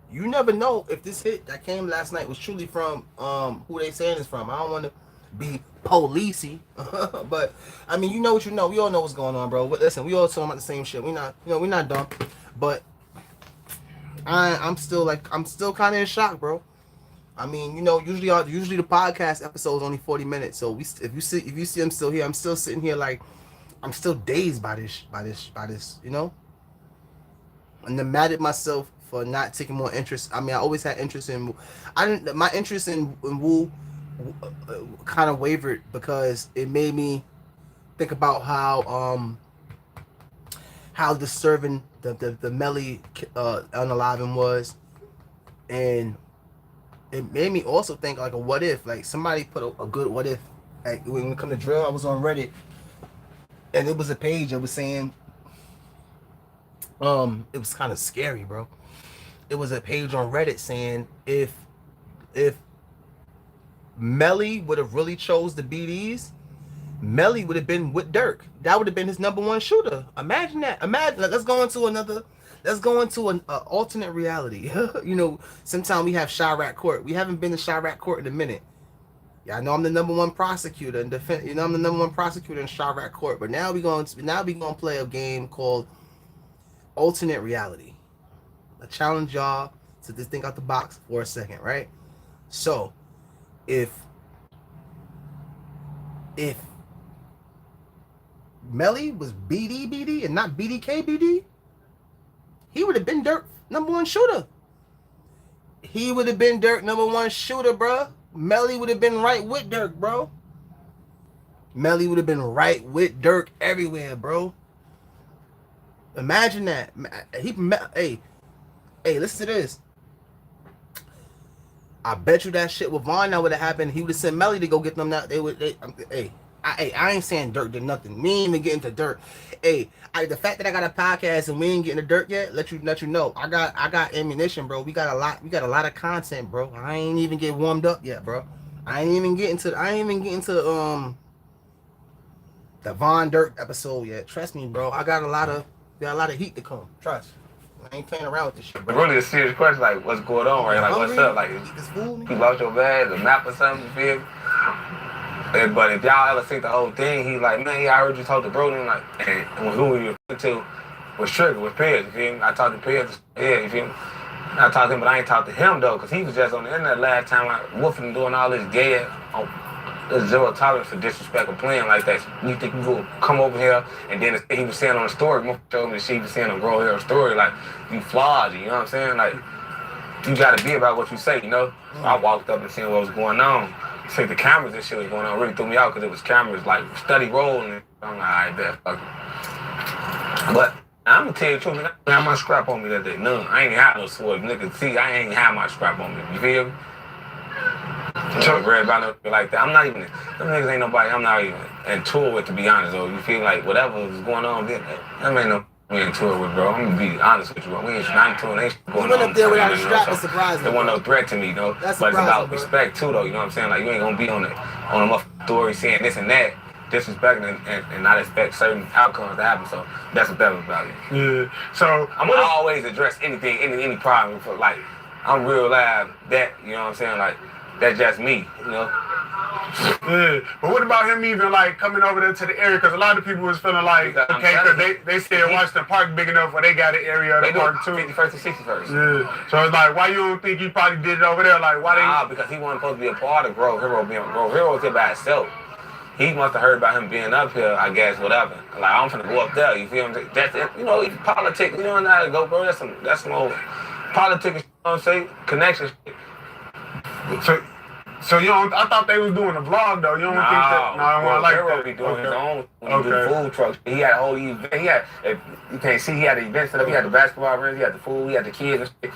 you never know if this hit that came last night was truly from who they saying it's from. I don't want to be policey, but I mean, you know what you know. We all know what's going on, bro. But listen, we all talking about the same shit. We're not dumb. But I'm still kind of in shock, bro. I mean, usually the podcast episode is only 40 minutes. So if you see I'm still here, I'm still sitting here like I'm still dazed by this. And then mad at myself for not taking more interest. I mean, I always had interest in. I didn't. My interest in Wu kind of wavered because it made me think about how disturbing the Melly unaliving was, and it made me also think like a what if, like somebody put a good what if, like when it come to drill. I was on Reddit, and it was a page that was saying, it was kind of scary, bro. It was a page on Reddit saying if Melly would have really chose the BDs, Melly would have been with Dirk. That would have been his number one shooter. Imagine that. Imagine. Let's go into another. Let's go into an alternate reality. Sometimes we have Chirac Court. We haven't been to Chirac Court in a minute. Yeah, I know I'm the number one prosecutor and defense. I'm the number one prosecutor in Chirac Court. But now we going to play a game called alternate reality. I challenge y'all to just think out the box for a second, right? So, if Melly was BD and not BDK BD, he would have been Dirk number one shooter. He would have been Dirk number one shooter, bro. Melly would have been right with Dirk, bro. Melly would have been right with Dirk everywhere, bro. Imagine that. Hey, listen to this. I bet you that shit with Vaughn now would have happened. He would have sent Melly to go get them. Now I ain't saying Dirk did nothing. We ain't even getting to Dirk. The fact that I got a podcast and we ain't getting to Dirk yet, let you know. I got ammunition, bro. We got a lot of content, bro. I ain't even get warmed up yet, bro. I ain't even getting to the Von Dirk episode yet. Trust me, bro. I got a lot of heat to come. Trust. I ain't playing around with this shit, bro. Really a serious question, like what's going on, right? Like what's up? Like you lost your bag, the map or something, you feel me? But if y'all ever see the whole thing, he's like, man, I heard you talk to bro, and like, and who you were to was Trigger, was Pez, you feel me? I talked to Pez, yeah, you feel me? I talked to him, but I ain't talked to him though, because he was just on the internet last time, like, woofing and doing all this gay, there's zero tolerance for disrespect or playing like that. You think you go come over here, and then he was saying on the story, showed me that she was saying on Grow Hero story, like, you flawed, you know what I'm saying? Like, you gotta be about what you say, you know? So I walked up and seen what was going on. See the cameras and shit was going on, really threw me out because it was cameras like study rolling. I'm like, alright, bet, fuck it. But I'm gonna tell you the truth, man, I didn't have my scrap on me that day. None. I ain't have no sword. Niggas see, I ain't have my scrap on me. You feel me? I'm worried about no like that. I'm not even, them niggas ain't nobody I'm not even in tour with, to be honest, though. You feel like whatever is going on, them ain't no we in tour with, bro. I'm gonna be honest with you, bro. We ain't not in tour, ain't going on. You went up there without a strap, it's surprising. There wasn't no threat to me, though. But it's about respect, too, though. You know what I'm saying? Like, you ain't gonna be on a motherfucking story saying this and that, disrespecting and not expect certain outcomes to happen. So that's what that was about it. Yeah. So I'm gonna always address anything, any problem. For, like, I'm real live. That, you know what I'm saying? Like, that's just me, you know? Yeah, but what about him even like coming over there to the area? Because a lot of people was feeling like, okay, because they said Washington Park big enough where they got an area of the park too. 51st and 61st. Yeah, so it's like, why you don't think he probably did it over there? Like, why because he wasn't supposed to be a part of Grove Hero being Grove Hero here by itself. He must have heard about him being up here, I guess, whatever. Like, I'm finna go up there, you feel me? That's it, you know, politics, you know how to go, bro. That's some old politics, you know what I'm saying? Connections. So you don't? I thought they was doing a vlog though. You don't think that? No, I like that. Be doing his own when he do the food trucks. He had a whole event. He had, if you can't see, he had the event set up. He had the basketball rings. He had the food. He had the kids and shit.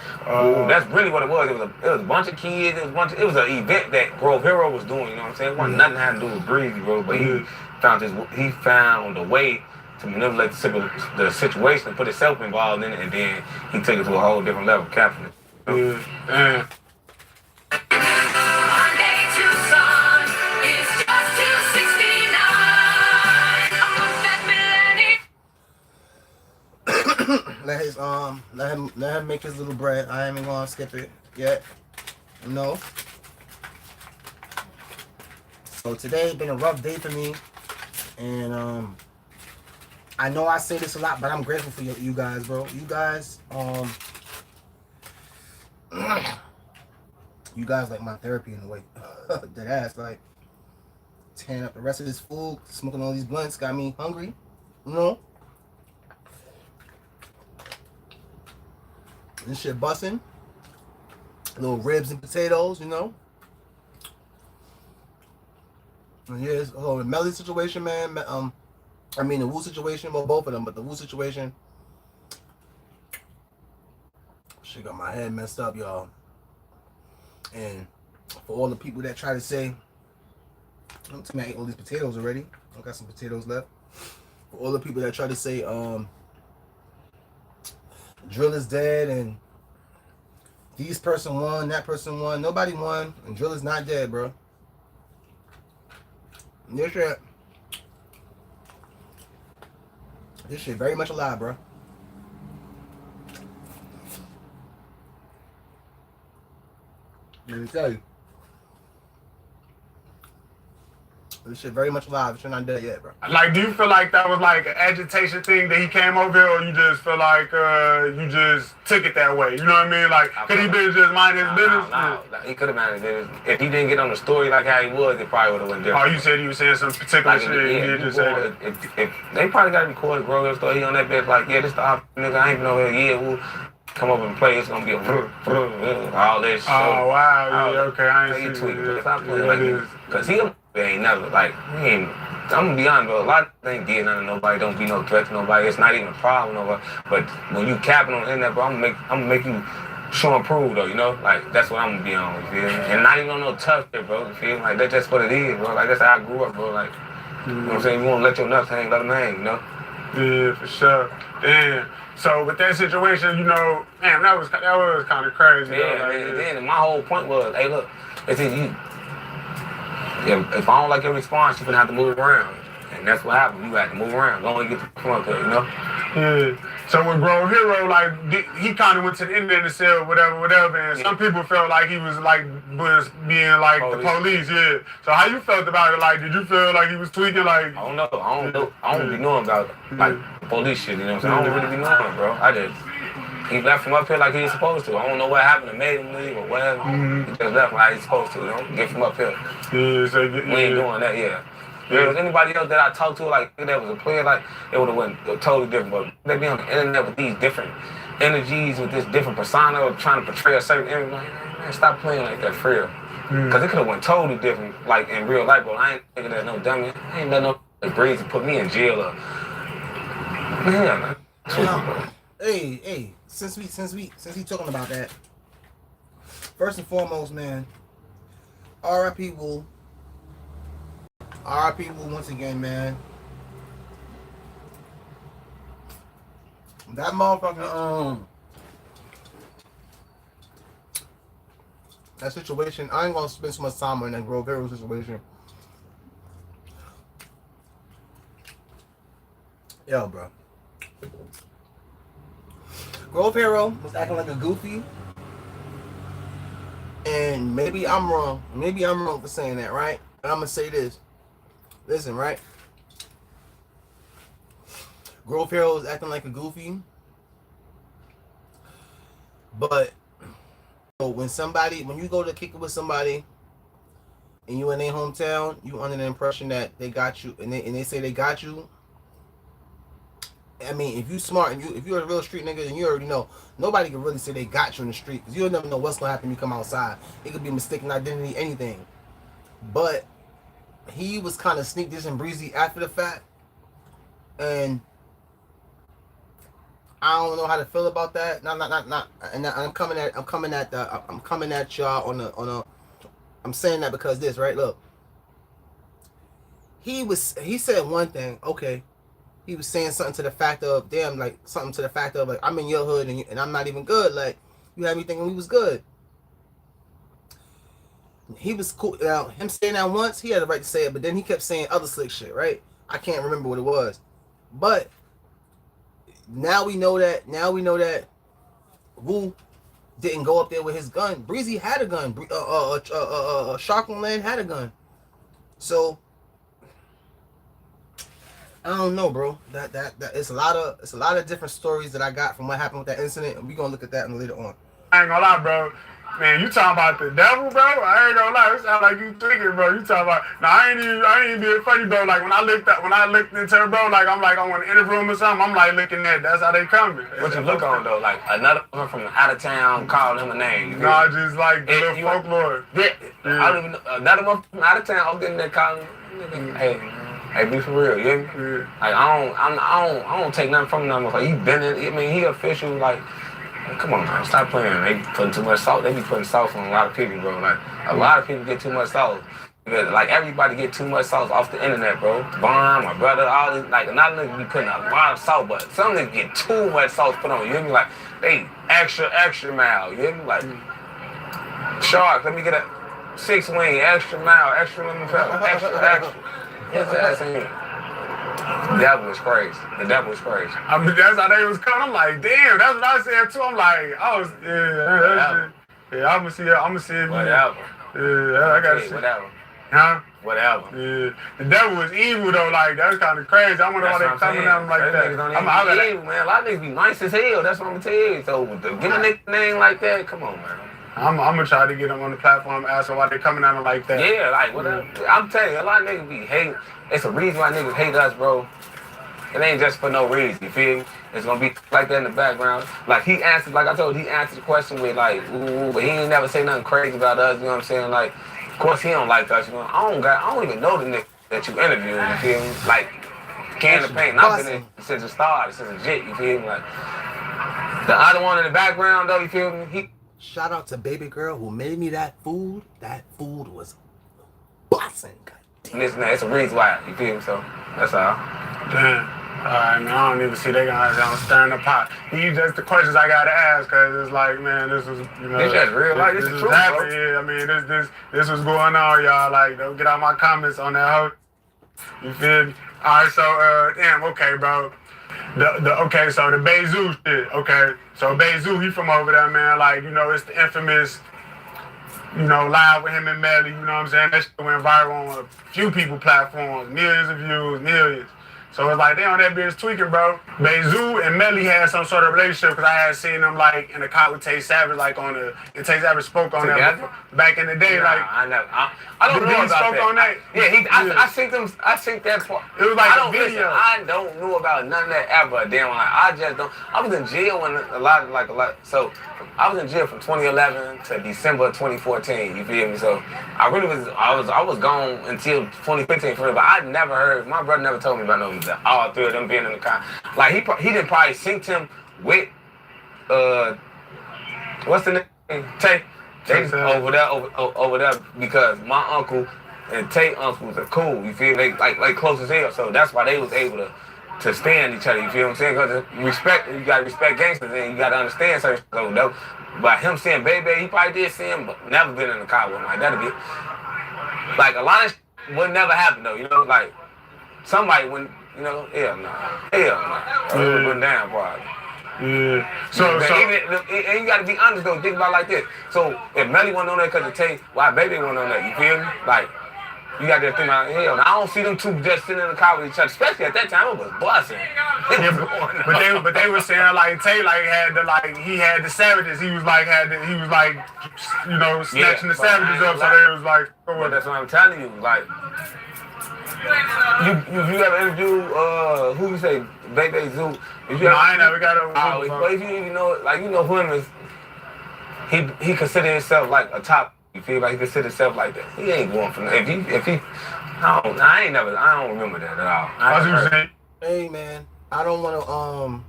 That's really what it was. It was a bunch of kids. It was an event that Grove Hero was doing. You know what I'm saying? It wasn't nothing had to do with Breezy, bro. But he found a way to manipulate the situation and put himself involved in it, and then he took it to a whole different level, captain. Let him make his little bread. I ain't even gonna skip it yet. No. So today been a rough day for me, and I know I say this a lot, but I'm grateful for you guys, bro. You guys, You guys like my therapy in a way. Dead ass, like tearing up the rest of this food, smoking all these blunts, got me hungry. You know, this shit busting. Little ribs and potatoes, you know. And here's the Melly situation, man. I mean the Wu situation, well, both of them, but the Wu situation, shit got my head messed up, y'all. And for all the people that try to say, don't tell me I ate all these potatoes already. I got some potatoes left. For all the people that try to say, Drill is dead and these person won, that person won, nobody won, and Drill is not dead, bro. This shit very much alive, bro. Let me tell you. This shit very much alive. It's not dead yet, bro. Like, do you feel like that was like an agitation thing that he came over here, or you just feel like you just took it that way? You know what I mean? Like, could he been just mind his business? No, he could have minded his business. If he didn't get on the story like how he was, it probably would have went different. Oh, you said he was saying some particular shit. Yeah, he just say that. If they probably got to record Grover story, he on that bitch like, yeah, this the op nigga. I ain't been over here. Yeah, we'll come up and play. It's gonna be a all this. Oh wow, yeah, okay, I ain't see tweaking. Stop playing like this, cause he ain't never like he ain't. I'm gonna be honest, bro. A lot of things getting under nobody. Don't be no threat to nobody. It's not even a problem, nobody. But when you capping on the internet, bro, I'm gonna make you show and prove though. You know, like that's what I'm gonna be on. You feel me? And not even on no tough shit, bro. You feel me? Like that's just what it is, bro. Like that's how I grew up, bro. Like you know what I'm saying? You wanna let your nuts hang, let them hang. You know? Yeah, for sure. Damn. So with that situation, you know, man, that was kind of crazy. Yeah, like, and then my whole point was, hey, look, it's you. If I don't like your response, you're gonna have to move around, and that's what happened. You had to move around. Go and get the fuck up there, you know. Yeah. So with Grove Hero, like he kind of went to the end of the cell, whatever, and some people felt like he was being like the police, yeah. So how you felt about it? Like, did you feel like he was tweaking? Like, I don't know. I don't be knowing about like police shit. You know what I'm saying? I don't really be knowing, bro. He left from up here like he was supposed to. I don't know what happened to made him leave or whatever. He just left like he's supposed to. You know, get from up here. Yeah. So we ain't doing that, yeah. If there was anybody else that I talked to, like, that was a player, like, it would have went totally different. But they be on the internet with these different energies, with this different persona, or trying to portray a certain image. Like, man, stop playing like that for real. Because it could have went totally different, like, in real life, but I ain't thinking that no dummy. I ain't letting no breeze to put me in jail or... Man, Hey, since we talking about that, first and foremost, man, R.I.P. Wu. R.I.P. Wu once again, man. That motherfucking that situation, I ain't gonna spend so much time on that Grove Hero situation. Yo, bro. Grove Hero was acting like a goofy. And maybe I'm wrong. Maybe I'm wrong for saying that, right? But I'm gonna say this. Listen, right? Grove Hero was acting like a goofy. But when you go to kick it with somebody and you in their hometown, you under the impression that they got you, and they say they got you. I mean, if you smart and if you're a real street nigga, and you already know, nobody can really say they got you in the street, because you'll never know what's gonna happen when you come outside. It could be mistaken identity, anything. But he was kind of sneak this and breezy after the fact, and I don't know how to feel about that. Not. And I'm coming at y'all on a. I'm saying that because this, right? Look, he said one thing, okay. He was saying something to the fact of, damn, like something to the fact of, like, I'm in your hood and I'm not even good. Like, you had me thinking we was good. He was cool. Now, him saying that once, he had the right to say it, but then he kept saying other slick shit, right? I can't remember what it was. But now we know that Wu didn't go up there with his gun. Breezy had a gun. Sharkland had a gun. So I don't know, bro. That it's a lot of different stories that I got from what happened with that incident, and we're gonna look at that later on. I ain't gonna lie, bro. Man, you talking about the devil, bro? I ain't gonna lie, it sound like you thinking, bro. You talking about? Now I ain't even being funny, bro. Like when I looked into her, bro, like I'm like I want to interview him or something. I'm like looking at that's how they coming. What you look on though? Like another one from out of town calling him a name. Nah, just like the little folklore. Yeah, I don't even know. Another one from out of town. I'm getting there calling. Hey, be for real, yeah. Like I don't take nothing from them. Like he been in. I mean, he official. Like, come on, man, stop playing. They putting too much salt. They be putting salt on a lot of people, bro. Like a lot of people get too much salt. Like everybody get too much salt off the internet, bro. Vaughn, my brother, all this. Like not niggas be putting a lot of salt, but some niggas get too much salt put on. You hear me? Like they extra mild. You hear me? Like shark. Let me get a 6 wing, extra mild, extra lemon pepper, extra. His ass in here. The devil was crazy. The devil was crazy. I mean, that's how they was coming. I'm like, damn, that's what I said too. I'm like, yeah, I'm gonna see it. Whatever. Yeah, I gotta see. Whatever. Huh? Whatever. Yeah, the devil was evil though. Like that's kind of crazy. I wonder why they coming at him like that. Niggas don't even be evil, man. A lot of niggas be nice as hell. That's what I'm gonna tell you. So give a nigga name like that. Come on, man. I'm gonna try to get them on the platform, ask them why they coming at him like that. Yeah, like whatever. I'm telling you, a lot of niggas be hate. It's a reason why niggas hate us, bro. It ain't just for no reason, you feel me? It's gonna be like that in the background. Like he answered, like I told you, he answered the question with like, ooh, but he ain't never say nothing crazy about us, you know what I'm saying? Like, of course he don't like us, you know. I don't even know the nigga that you interviewed, you feel me? Like, can of paint. And I've been in since the start, since legit, you feel me? Like, the other one in the background though, you feel me? Shout out to baby girl who made me that food. That food was busting. Listen, it's a reason why, you feel me? So, that's all. Damn. Alright, man, I don't even see they gonna stir in the pot. These just the questions I gotta ask, cause it's like, man, this was, you know, this just real life. This is true, bro. Yeah, I mean, this was going on, y'all. Like, don't get out my comments on that hoe. You feel me? Alright, so, damn, okay, bro. Okay, so the Beizou shit, okay. So Beizou, he from over there, man. Like, you know, it's the infamous, you know, live with him and Melly, you know what I'm saying? That shit went viral on a few people platforms, millions of views, millions. So it's like, they on that bitch tweaking, bro. Beizou and Melly had some sort of relationship because I had seen them like in the car with Tay Savage, like on the, and Tay Savage spoke on that back in the day. Like, I never, I don't know about spoke that. on that? I think that part. It was like a video. I don't know about none of that ever. Damn, like, I just don't. I was in jail when a lot. So I was in jail from 2011 to December 2014. You feel me? So I was gone until 2015 for real. But I never heard. My brother never told me about no all three of them being in the car. Like he didn't probably synced him with what's the name? Tay. They over there because my uncle and Tay uncles are cool. You feel me? Like close as hell. So that's why they was able to stand each other. You feel what I'm saying? Because respect, you gotta respect gangsters and you gotta understand certain stuff. So by him saying baby, he probably did see him, but never been in the car with him. Like that'd be like a lot of would never happen though. You know, like somebody when you know, hell no. It would been down probably. Yeah. So and you gotta be honest though. Think about it like this. So if Melly wasn't on there because of Tay, why baby wasn't on there? You feel me? Like. You got to think about hell. I don't see them two just sitting in the car with each other, especially at that time. It was busting. But they were saying like Tay he had the savages. He was like you know snatching the savages up. So they was like. But that's what I'm telling you. Like you ever interviewed who you say Baby Zoo? No, I ain't never got over. But if you even know like you know him is he considered himself like a top. You feel like he considered himself like that. He ain't going for nothing. If he, I don't remember that at all. That's what you saying. Hey man, I don't want to.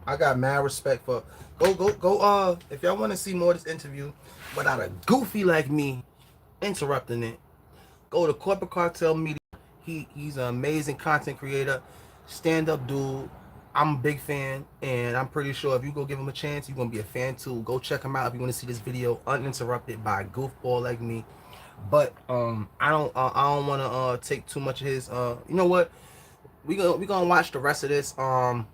I got mad respect for. Go. If y'all want to see more of this interview, without a goofy like me interrupting it, go to Corporate Cartel Media. He's an amazing content creator, stand up dude. I'm a big fan, and I'm pretty sure if you go give him a chance, you're gonna be a fan too. Go check him out if you want to see this video uninterrupted by a goofball like me. But I don't want to take too much of his. You know what? We gonna watch the rest of this. Not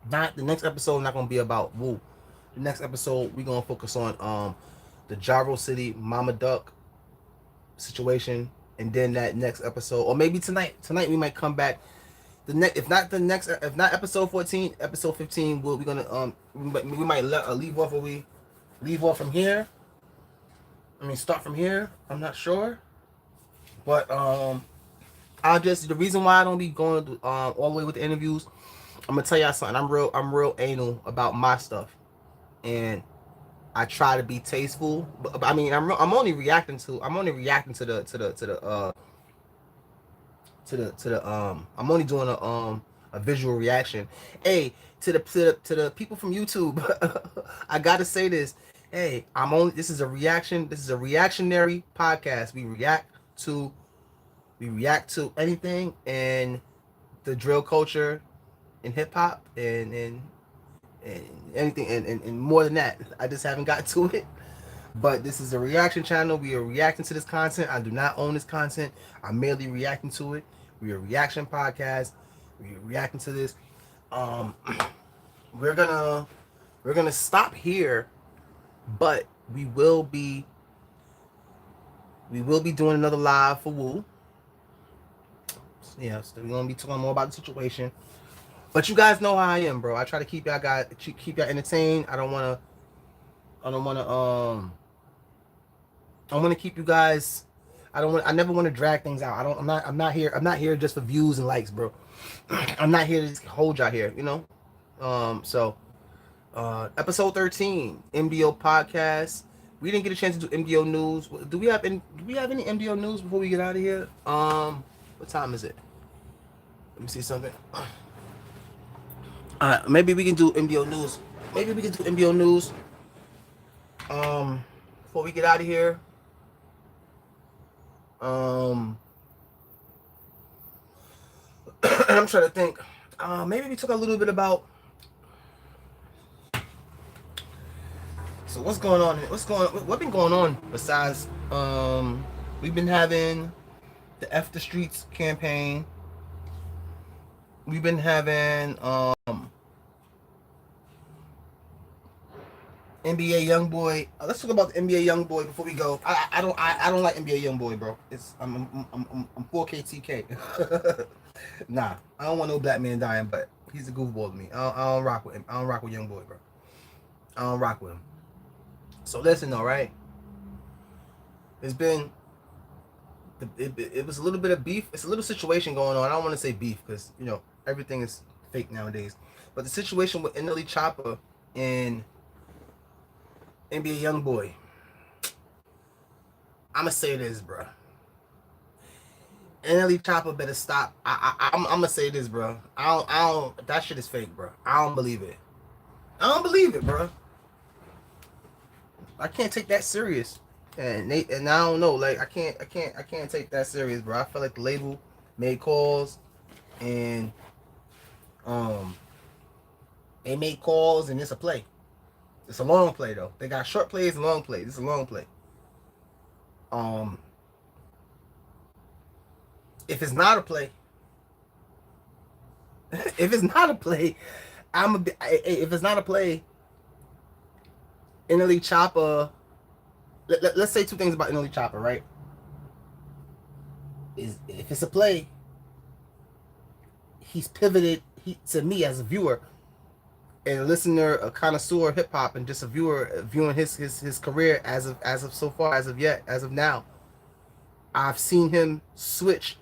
the next episode. Not gonna be about Woo. The next episode we gonna focus on the Jaro City Mama Duck situation, and then that next episode, or maybe tonight we might come back. If not episode 14, episode 15, we might leave off where we leave off from here. I mean, start from here. I'm not sure, but I'll just the reason why I don't be going all the way with the interviews. I'm gonna tell y'all something. I'm real anal about my stuff, and I try to be tasteful. But I mean, I'm only reacting to I'm only doing a visual reaction. Hey, to the people from YouTube, I gotta say this. Hey, this is a reaction. This is a reactionary podcast. To we react to anything in the drill culture and hip hop and anything and more than that. I just haven't got to it. But this is a reaction channel. We are reacting to this content. I do not own this content. I'm merely reacting to it. We are a reaction podcast. We are reacting to this. Um, we're gonna stop here, but we will be doing another live for Woo. Yeah, so we're gonna be talking more about the situation. But you guys know how I am, bro. I try to keep y'all entertained. I don't wanna I want to keep you guys. I never want to drag things out. I'm not here just for views and likes, bro. I'm not here to just hold y'all here, you know. So episode 13, MDO podcast. We didn't get a chance to do MDO news. Do we have any MDO news before we get out of here? What time is it? Let me see something. Maybe we can do MDO news. Before we get out of here. I'm trying to think. Maybe we talk a little bit about. So what's going on? What's been going on besides? We've been having the F the Streets campaign. We've been having NBA YoungBoy. Let's talk about the NBA YoungBoy before we go. I don't like NBA YoungBoy, bro. I'm 4KTK. Nah, I don't want no black man dying, but he's a goofball to me. I don't rock with him. I don't rock with YoungBoy, bro. I don't rock with him. So listen, though, right? It's been it was a little bit of beef. It's a little situation going on. I don't want to say beef because everything is fake nowadays. But the situation with Melly Chopper and NBA YoungBoy. I'ma say this, bro. Melly Chopper better stop. I'm gonna say this, bro. I don't. That shit is fake, bro. I don't believe it. I don't believe it, bro. I can't take that serious. And I don't know. Like I can't take that serious, bro. I feel like the label made calls, and they made calls, and it's a play. It's a long play though. They got short plays and long plays. It's a long play. If it's not a play, if it's not a play, Melly Chopper. Let's say two things about Melly Chopper, right? If it's a play, he's pivoted. To me as a viewer and a listener, a connoisseur of hip hop, and just a viewer viewing his career as of so far, as of now, I've seen him switch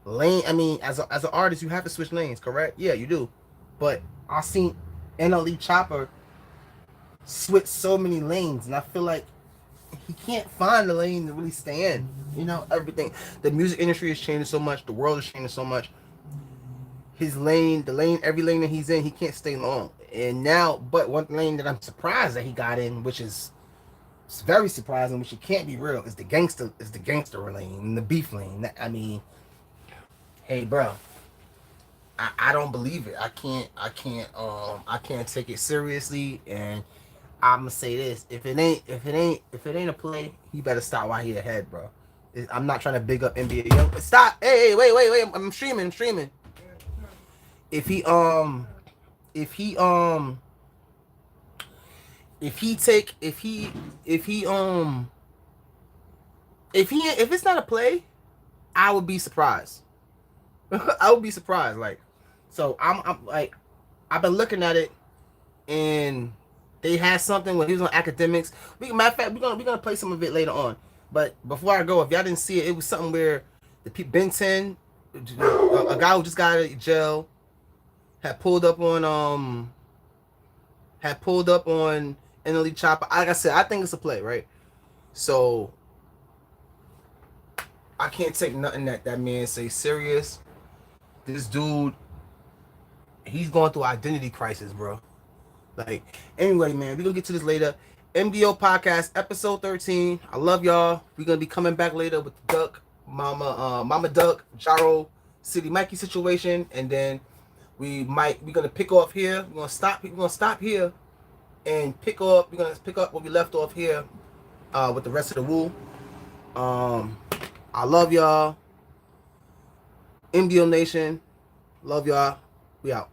lane. I mean, as an artist, you have to switch lanes, correct? Yeah, you do. But I've seen Melly Chopper switch so many lanes, and I feel like he can't find the lane to really stay in. Everything. The music industry is changing so much. The world is changing so much. Every lane that he's in, he can't stay long. And now, but one lane that I'm surprised that he got in, which is very surprising, which it can't be real, is the gangster lane, the beef lane. I mean, hey, bro, I don't believe it. I can't take it seriously. And I'm gonna say this: if it ain't a play, he better stop while he ahead, bro. I'm not trying to big up NBA Young. Stop! Hey, wait! I'm streaming. If it's not a play, I would be surprised. I would be surprised. Like, so I'm like, I've been looking at it, and They had something when he was on academics. Matter of fact, we're gonna play some of it later on. But before I go, if y'all didn't see it, it was something where the Ben 10, a guy who just got out of jail, had pulled up on NLE Chopper. Like I said, I think it's a play, right? So I can't take nothing that man say serious. This dude, he's going through identity crisis, bro. Like, anyway, man, we're gonna get to this later. MDO Podcast, episode 13. I love y'all. We're gonna be coming back later with the Duck, Mama Duck, Jaro, City Mikey situation, and then we're gonna pick off here. We're gonna stop here and pick up. We're gonna pick up where we left off here with the rest of the Woo. I love y'all. MDO Nation, love y'all. We out.